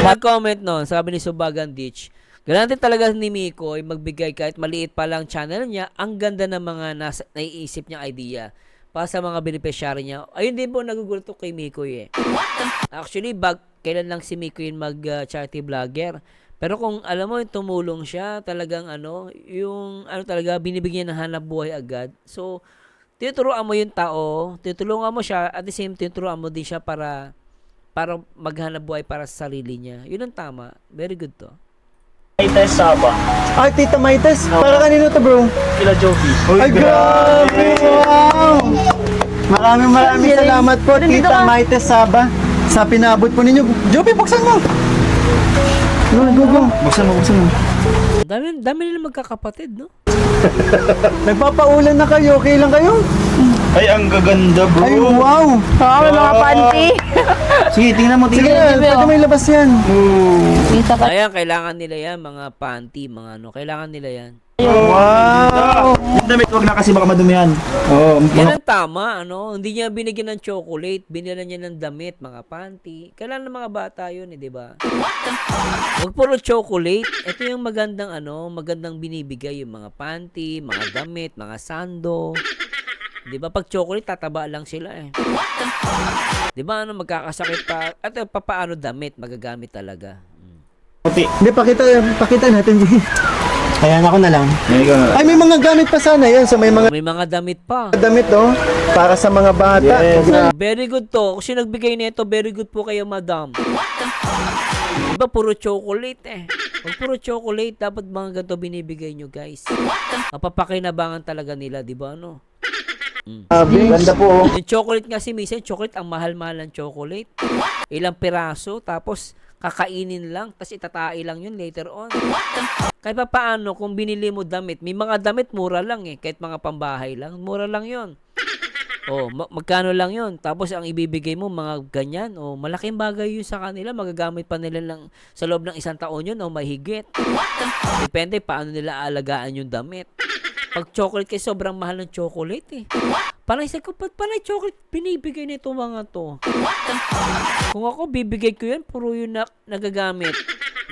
Nag-comment nun, sabi ni Subagan Ditch, ganun talaga ni Miko ay magbigay kahit maliit pa lang channel niya, ang ganda ng mga naiisip niyang idea para sa mga beneficiary niya. Ayun din po nagugulat ko kay Miko eh. Actually, kailan lang si Miko yun mag-charity vlogger. Pero kung alam mo, tumulong siya, talagang talaga binibigyan ng hanap buhay agad. So, tinuturuan mo yung tao, tinutulungan mo siya, at the same time, tinuturuan mo din siya para maghanap buhay para sa sarili niya. Yun ang tama. Very good to. Maites Saba. Ay, Tita Maites, para kanino to, bro? Kila Jovi. Ay, grabe! Wow! Maraming salamat po, Tita Maites Saba, sa pinabot po ninyo. Joby, buksan mo! Go. Buksan mo. Dami nila magkakapatid, no? Nagpapaulan na kayo, okay lang kayo? Ay, ang gaganda, bro. Ay, wow! Oo, may mga panty. Sige, tingnan mo, Sige, tingnan mo. pwede mo ilabas yan. Kita ka. Ayan, kailangan nila yan, mga panty, mga ano, kailangan nila yan. Wow! Yung damit, wag na kasi baka madumihan. Oo. Yan ang tama, ano? Hindi niya binigyan ng chocolate, binila niya ng damit, mga panty. Kailangan ng mga bata yun, di ba? Huwag puro chocolate. Ito yung magandang, magandang binibigay, yung mga panty, mga damit, mga sando. Di ba? Pag chocolate, tataba lang sila eh. Di ba, magkakasakit pa. At papaano damit, magagamit talaga. Hindi, pakita natin. Ayan, ako na lang. Ikaw na. Ay, may mga gamit pa sana yan. So, may mga May mga damit pa. damit, oh. Para sa mga bata. Yes. Very good to. Kung sino nagbigay nito, very good po kayo, madam. Diba, puro chocolate eh. Huwag puro chocolate, dapat mga ganito binibigay nyo, guys. Mapapakinabangan talaga nila, di ba, ano? Ganda po, oh. Yung chocolate nga si Misa, chocolate, ang mahal-mahal ng chocolate. Ilang piraso, tapos kakainin lang, tapos itatai lang yun later on. Kahit pa paano, kung binili mo damit, may mga damit mura lang eh, kahit mga pambahay lang, mura lang yun. Oh, magkano lang yun. Tapos ang ibibigay mo, mga ganyan, oh, malaking bagay yun sa kanila, magagamit pa nila lang sa loob ng 1 taon yun, o mahigit. Depende paano nila alagaan yung damit. Pag chocolate kasi sobrang mahal ng chocolate eh. Panay chocolate binibigay nito mga to. Kung ako bibigay ko yan, puro yun na nagagamit.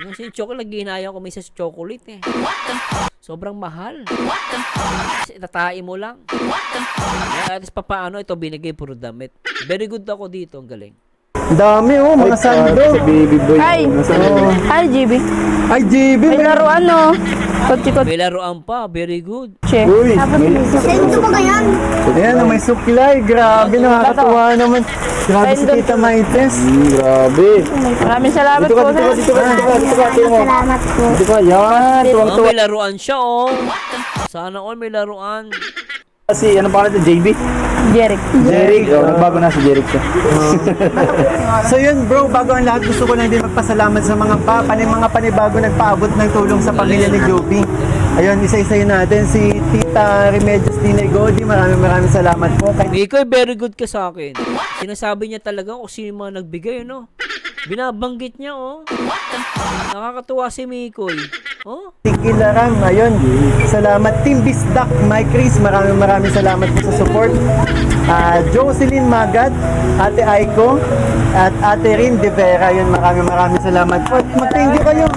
Yung chocolate, ginaya ko may sa chocolate eh. Sobrang mahal. Tatai mo lang. At least papaano ito binigay puro damit. Very good ako dito, ang galing. Dami, oh. Mga sando. Baby boy. Ay! Ay, GB. Ay, JB. May laruan, no? Kotsi-kotsi. May laruan pa, very good. Uy. Sento ba ganyan? Ayan, may suklay. Grabe, nakakatuwa naman. Grabe si Tita Maites. Grabe. Maraming salamat po, sir. Salamat po. Dito ka, yan. Oh, may laruan siya, oh. Sana all may laruan. Kasi, ano pa natin, JB? Jeric. Jeric. Oh, nagbago na si Jeric siya. So yun bro, bago ang lahat, gusto ko lang din magpasalamat sa mga mga panibago nagpaabot ng tulong sa pamilya ni Joby. Ayun, isa-isayin natin si Tita Remedios Dinay Godi. Maraming salamat po. Mikoy, very good ka sa akin. Sinasabi niya talaga kung sino yung mga nagbigay, no? Binabanggit niya, oh. Nakakatuwa si Mikoy. Oh? Tikilarang, ayun. Salamat Team Bisdak, Mike Chris. Maraming salamat po sa support. Jocelyn Magad, Ate Aiko, at Ate Rin De Vera. Yun, maraming salamat po. Mag-thank you kayo.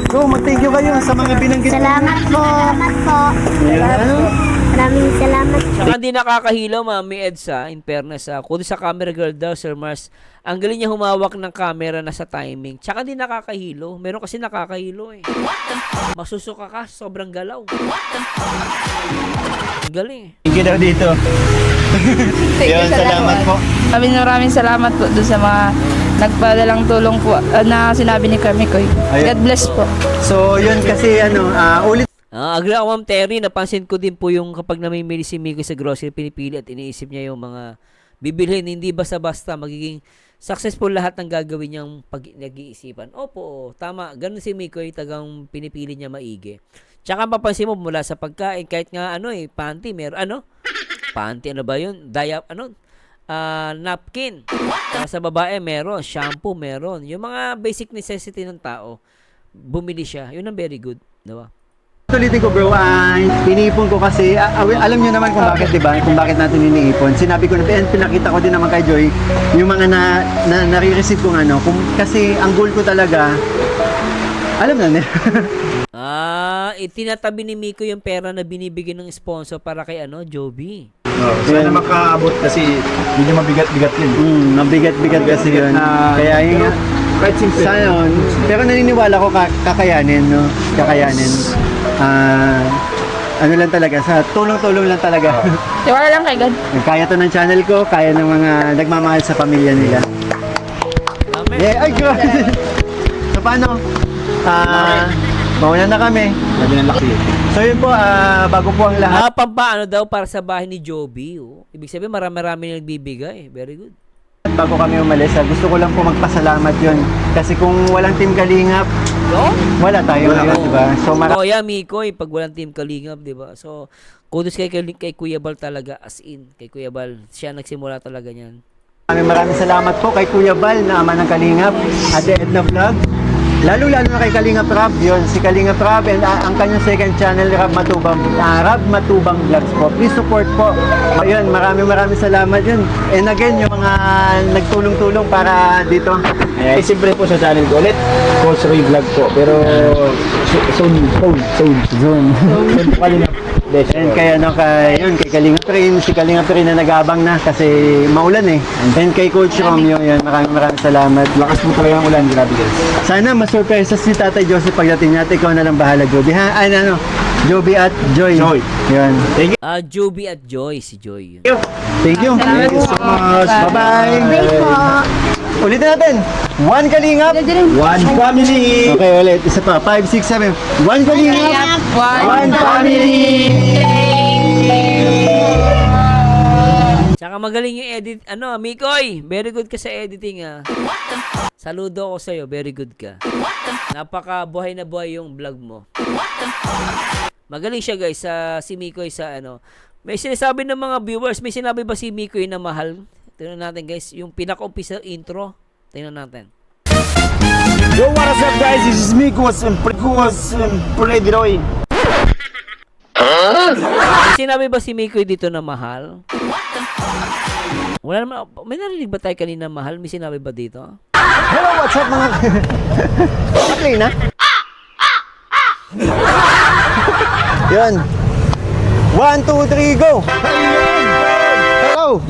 Go, mag-thank you kayo sa mga binanggit. Salamat po. Salamat po. Maraming salamat. Saka hindi nakakahilaw, Mami Edsa, in fairness, kundi sa camera girl daw, Sir Mars, ang galing niya humawak ng camera na sa timing. Tsaka hindi nakakahilo. Meron kasi nakakahilo eh. Masusuka ka, sobrang galaw. Ang galing eh. Thank you daw dito. Yun, salamat po. Maraming salamat po doon sa mga nagpadalang tulong po na sinabi ni Mikoy. God bless po. So, yun kasi, ulit. Agree ako, Ma'am Terry. Napansin ko din po yung kapag namimili si Mikoy sa grocery, pinipili at iniisip niya yung mga bibilhin. Hindi basta-basta magiging successful lahat ng gagawin niyang pag nag-iisipan. Opo, tama. Ganun si Mikoy, tagang pinipili niya maigi. Tsaka mapansin mo mula sa pagkain, kahit nga panty, meron, panty, ano ba yun? Napkin. Sa babae, meron. Shampoo, meron. Yung mga basic necessity ng tao, bumili siya. Yun ang very good. Diba? Ulitin ko bro, iniipon ko kasi, alam nyo naman kung bakit, diba? Kung bakit natin iniipon. Sinabi ko na, pinakita ko din naman kay Joy, yung mga nare-receive kong kasi ang goal ko talaga, alam na nila. Itinatabi ni Miko yung pera na binibigyan ng sponsor para kay Joby. Sana makaabot kasi hindi mabigat-bigat yun. Mabigat-bigat kasi yun. Kaya yun, Quite simple. sana, pero naniniwala ko kakayanin, no? Kakayanin. Ano lang talaga, sa tulong-tulong lang talaga. Tiwala lang kay God. Kaya to ng channel ko, kaya ng mga nagmamahal sa pamilya nila. Amen. Yeah, ay, grabe. So, paano? Mauna na kami. Sabi ng laki. So, yun po, bago po ang lahat. Pampaano daw para sa bahay ni Joby. Oh. Ibig sabihin, marami-rami na nagbibigay. Very good. Bago kami umalis, gusto ko lang po magpasalamat yun. Kasi kung walang Team Kalingap, No? Wala tayo, di ba? So, Oh, yeah, Mikoy, pag walang Team Kalingap, di ba? So, kudos kay Kuya Bal talaga, as in, kay Kuya Bal. Siya nagsimula talaga niyan. maraming salamat po kay Kuya Bal na ama ng Kalingap, Ate Edna Vlog. Lalo-lalo na kay Kalingap Rob, yun, si Kalingap Rob and ang kanyang second channel, Rob Matubang Vlogs po. Please support po. Ayun, maraming salamat yun. And again, yung mga nagtulong-tulong para dito. Siyempre po sa channel ko ulit, Coach Roy Vlog po. Pero soon po Kalingap Besh. And kay kay Kalingap rin, si Kalingap rin na nag-abang na kasi maulan eh. And kay Coach Romeo, yun, maraming salamat. Lakas po talaga ang ulan, grabe guys. Sana masurpresa si Tatay Joseph pagdating natin. Ikaw na lang bahala, Joby. Ha? Joby at Joy. Joy. Yun. Thank you. Joby at Joy, si Joy. Yun. Thank you. Thank you so much. Bye-bye. Ulitin natin. One Kalingap. One family. Okay, ulit. Isa pa. 5, 6, 7. One Kalingap. One family. Tsaka magaling yung edit. Mikoy, very good ka sa editing, ah. Saludo ako sa'yo, very good ka. Napaka buhay na buhay yung vlog mo. Magaling siya, guys, si Mikoy sa May sinasabi ng mga viewers, may sinabi ba si Mikoy na mahal? Tingnan natin, guys, yung pinaka-umpisa intro. Tingnan natin. Yo, what is up guys? This is me, Kuwas Freddy Roy. May sinabi ba si Mikoy dito na mahal? Wala naman. May narinig ba tayo kanina mahal? May sinabi ba dito? Hello, what's up mga... Okay na? Yun. 1, 2, 3, go!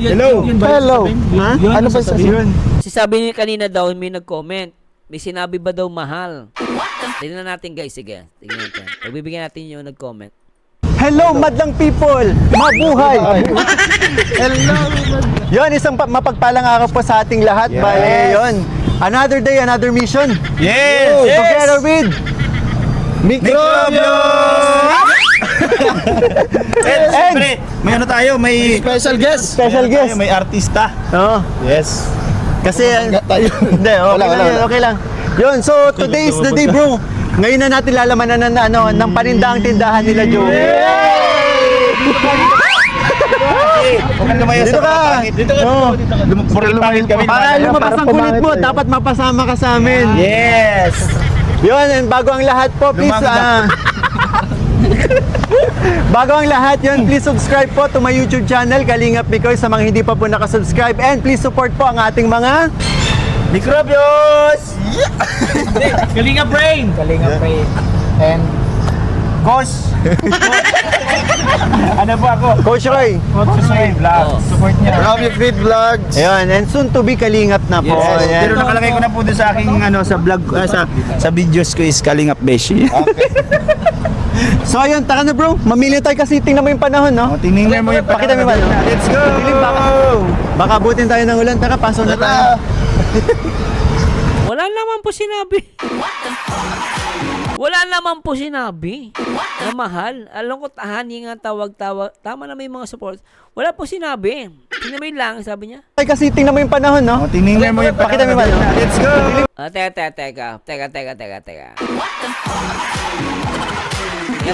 Hello! Ha? Ano ba yun? Sabi niya kanina daw, may nag-comment. May sinabi ba daw mahal? Tingnan natin, guys. Sige, tingnan natin. Pagbibigyan natin yung nag-comment. Hello, madlang people! Mabuhay! Hello! Yun, isang mapagpalang araw po sa ating lahat. Yes. Bale, yun. Another day, another mission. Yes! Together with Microbio! And siyempre, may may special guest. Special guest. May artista. Oo. Yes. Kasi, hindi, okay lang. Yun, so today is the day, bro. Ngayon na natin lalamanan ng panindaang tindahan nila, Joe. Dito ka! Dito ka! Lumapit kami. Para lumapas ang kulit mo, dapat mapasama ka sa amin. Yes! Yun, and bago ang lahat po, please, bago ang lahat yun, please subscribe po to my YouTube channel, Kalingap Mikoy, sa mga hindi pa po nakasubscribe. And please support po ang ating mga Microbios! Kalinga Brain! And Coach! Ano po ako? Coach Roy. Coach Roy Vlog. Support niya. Robbie Fit Vlogs. Ayun, and soon to be Kalingap na po. Yes. Ayan. Pero nakalagay ko na po doon sa aking sa vlog sa videos ko is Kalingap Beshi. Okay. So ayun, tara na bro. Mamili tayo kasi tingnan mo yung panahon, no? Tingnan mo yung Pakita mo yung panahon. Let's go! Baka abutin tayo ng ulan. Tara, pasok na tayo. Wala naman po sinabi. Wala naman po sinabi na mahal. Alam ko, tahani nga tawag-tawag. Tama na may mga support. Wala po sinabi. Sinabi lang, sabi niya. Ay, kasi tingnan mo yung panahon, no? Tingnan mo yung Pakita mo yung panahon. Let's go!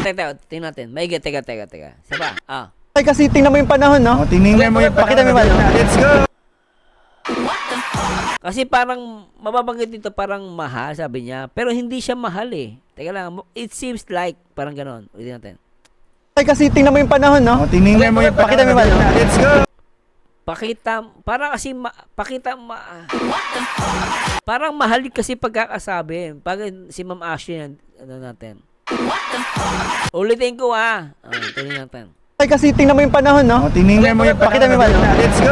Teka. Tingnan natin. Maigi, teka. Saba, Ay, kasi tingnan mo yung panahon, no? Tingnan mo yung Pakita mo yung panahon. Let's go! Kasi parang, mababanggit dito parang mahal, sabi niya. Pero hindi siya mahal eh. Teka lang, it seems like, parang ganon. Ulitin natin. Ay, kasi tingnan mo yung panahon, no? Tingnan mo yung Pakita mo yung panahon. Let's go! Parang kasi, parang mahal kasi pagkakasabi. Pag si Ma'am Ashley, natin. Ulitin ko tuloy natin. Ay, kasi tingnan mo yung panahon, no? Tingnan mo yung Pakita mo yung panahon. Let's go!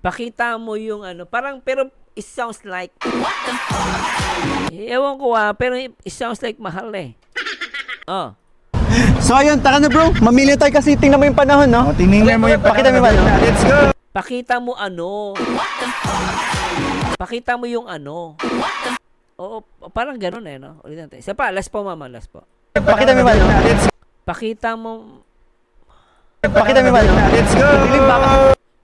Pakita mo yung parang, pero it sounds like, ewan ko pero it sounds like mahal eh. So ayun, tara na bro. Mamili tayo kasi tingnan mo yung panahon, no? Tingnan mo yung Pakita mo yung panahon. Let's go! Pakita mo Pakita mo yung Oo, parang gano'n eh, no? Ulit natin. Isa pa, last po mama, last po. Pakita mo yung panahon. Pakita mo Pakita mo yung panahon. Let's go!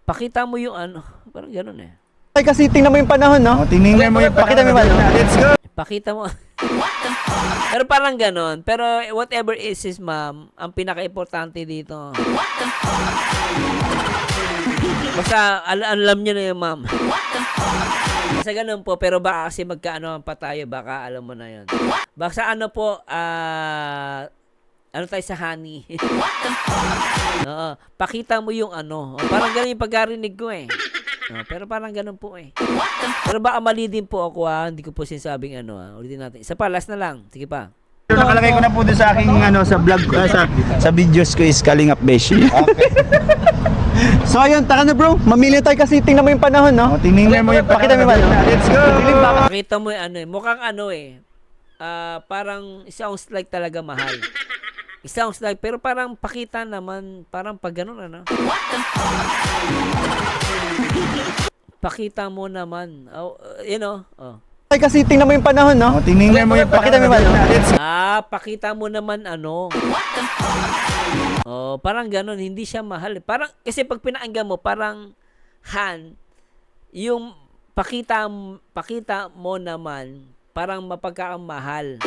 Pakita mo yung parang gano'n eh. Ay, kasi tingnan mo yung panahon, no? Tingnan mo yung Pakita mo yung panahon. Let's go! Pakita mo Pero parang ganon. Pero whatever is ma'am, ang pinaka-importante dito. Basta alam niyo na yun, ma'am. Basta ganun po, pero baka kasi magkaano pa tayo, baka alam mo na yun. Basta ano po, ano tayo sa honey. Oo, pakita mo yung ano. Parang ganun yung pagkarinig ko eh. Pero parang ganun po eh. Pero baka mali din po ako hindi ko po sinasabing ano ulitin natin. Isa pa, last na lang. Sige pa. Nakalagay ko na po doon sa aking sa vlog sa videos ko is Kalingap Beshi. Okay. So ayun, tara na bro. Mamili tayo kasi tingnan mo yung panahon, no? Tingnan mo yung Pakita mo yung ano. Let's go. Pakita mo yung ano eh. Mukhang ano eh. Parang sounds like talaga mahal. Sounds like, pero parang pakita naman, parang pag ganun ano. Pakita mo naman. You know. Ay, kasi tingnan mo yung panahon, no? Tingnan mo yung Pakita mo yung ano. Pakita mo naman ano. Parang ganun, hindi siya mahal. Parang, kasi pag pinaanggan mo, parang yung pakita mo naman, parang mapagkaamahal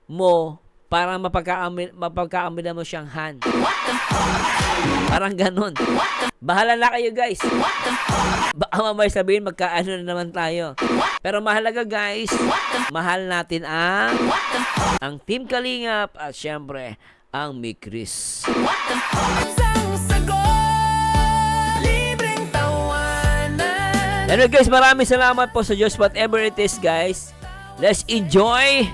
mo, parang mapagkaamila mo siyang parang ganun. Bahala na kayo guys. Baka mamaya sabihin magkaano na naman tayo. Pero mahalaga guys, mahal natin ang Team Kalingap at syempre ang Mikris. Anyway guys, maraming salamat po sa Diyos whatever it is guys. Let's enjoy.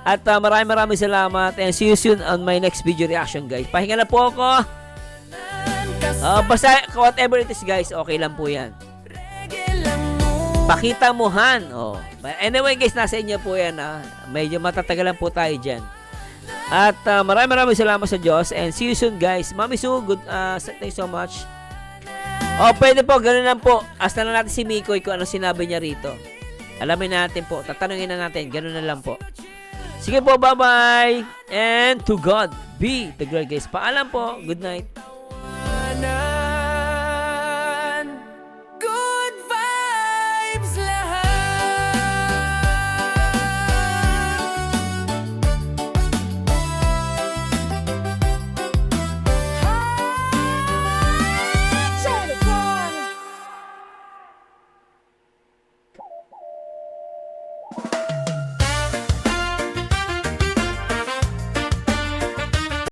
At maraming salamat and see you soon on my next video reaction guys. Pahinga na po ako. Basta whatever it is guys, okay lang po yan. Pakita mo Anyway guys, nasa inyo po yan Medyo matatagalan po tayo dyan. At maraming salamat sa Diyos and see you soon guys. Mami Sue, thank you so much. Pwede po, ganun lang po. Hasta na natin si Mikoy kung ano sinabi niya rito. Alamin natin po, tatanungin na natin. Ganun na lang po. Sige po, bye-bye. And to God be the glory guys. Paalam po. Good night.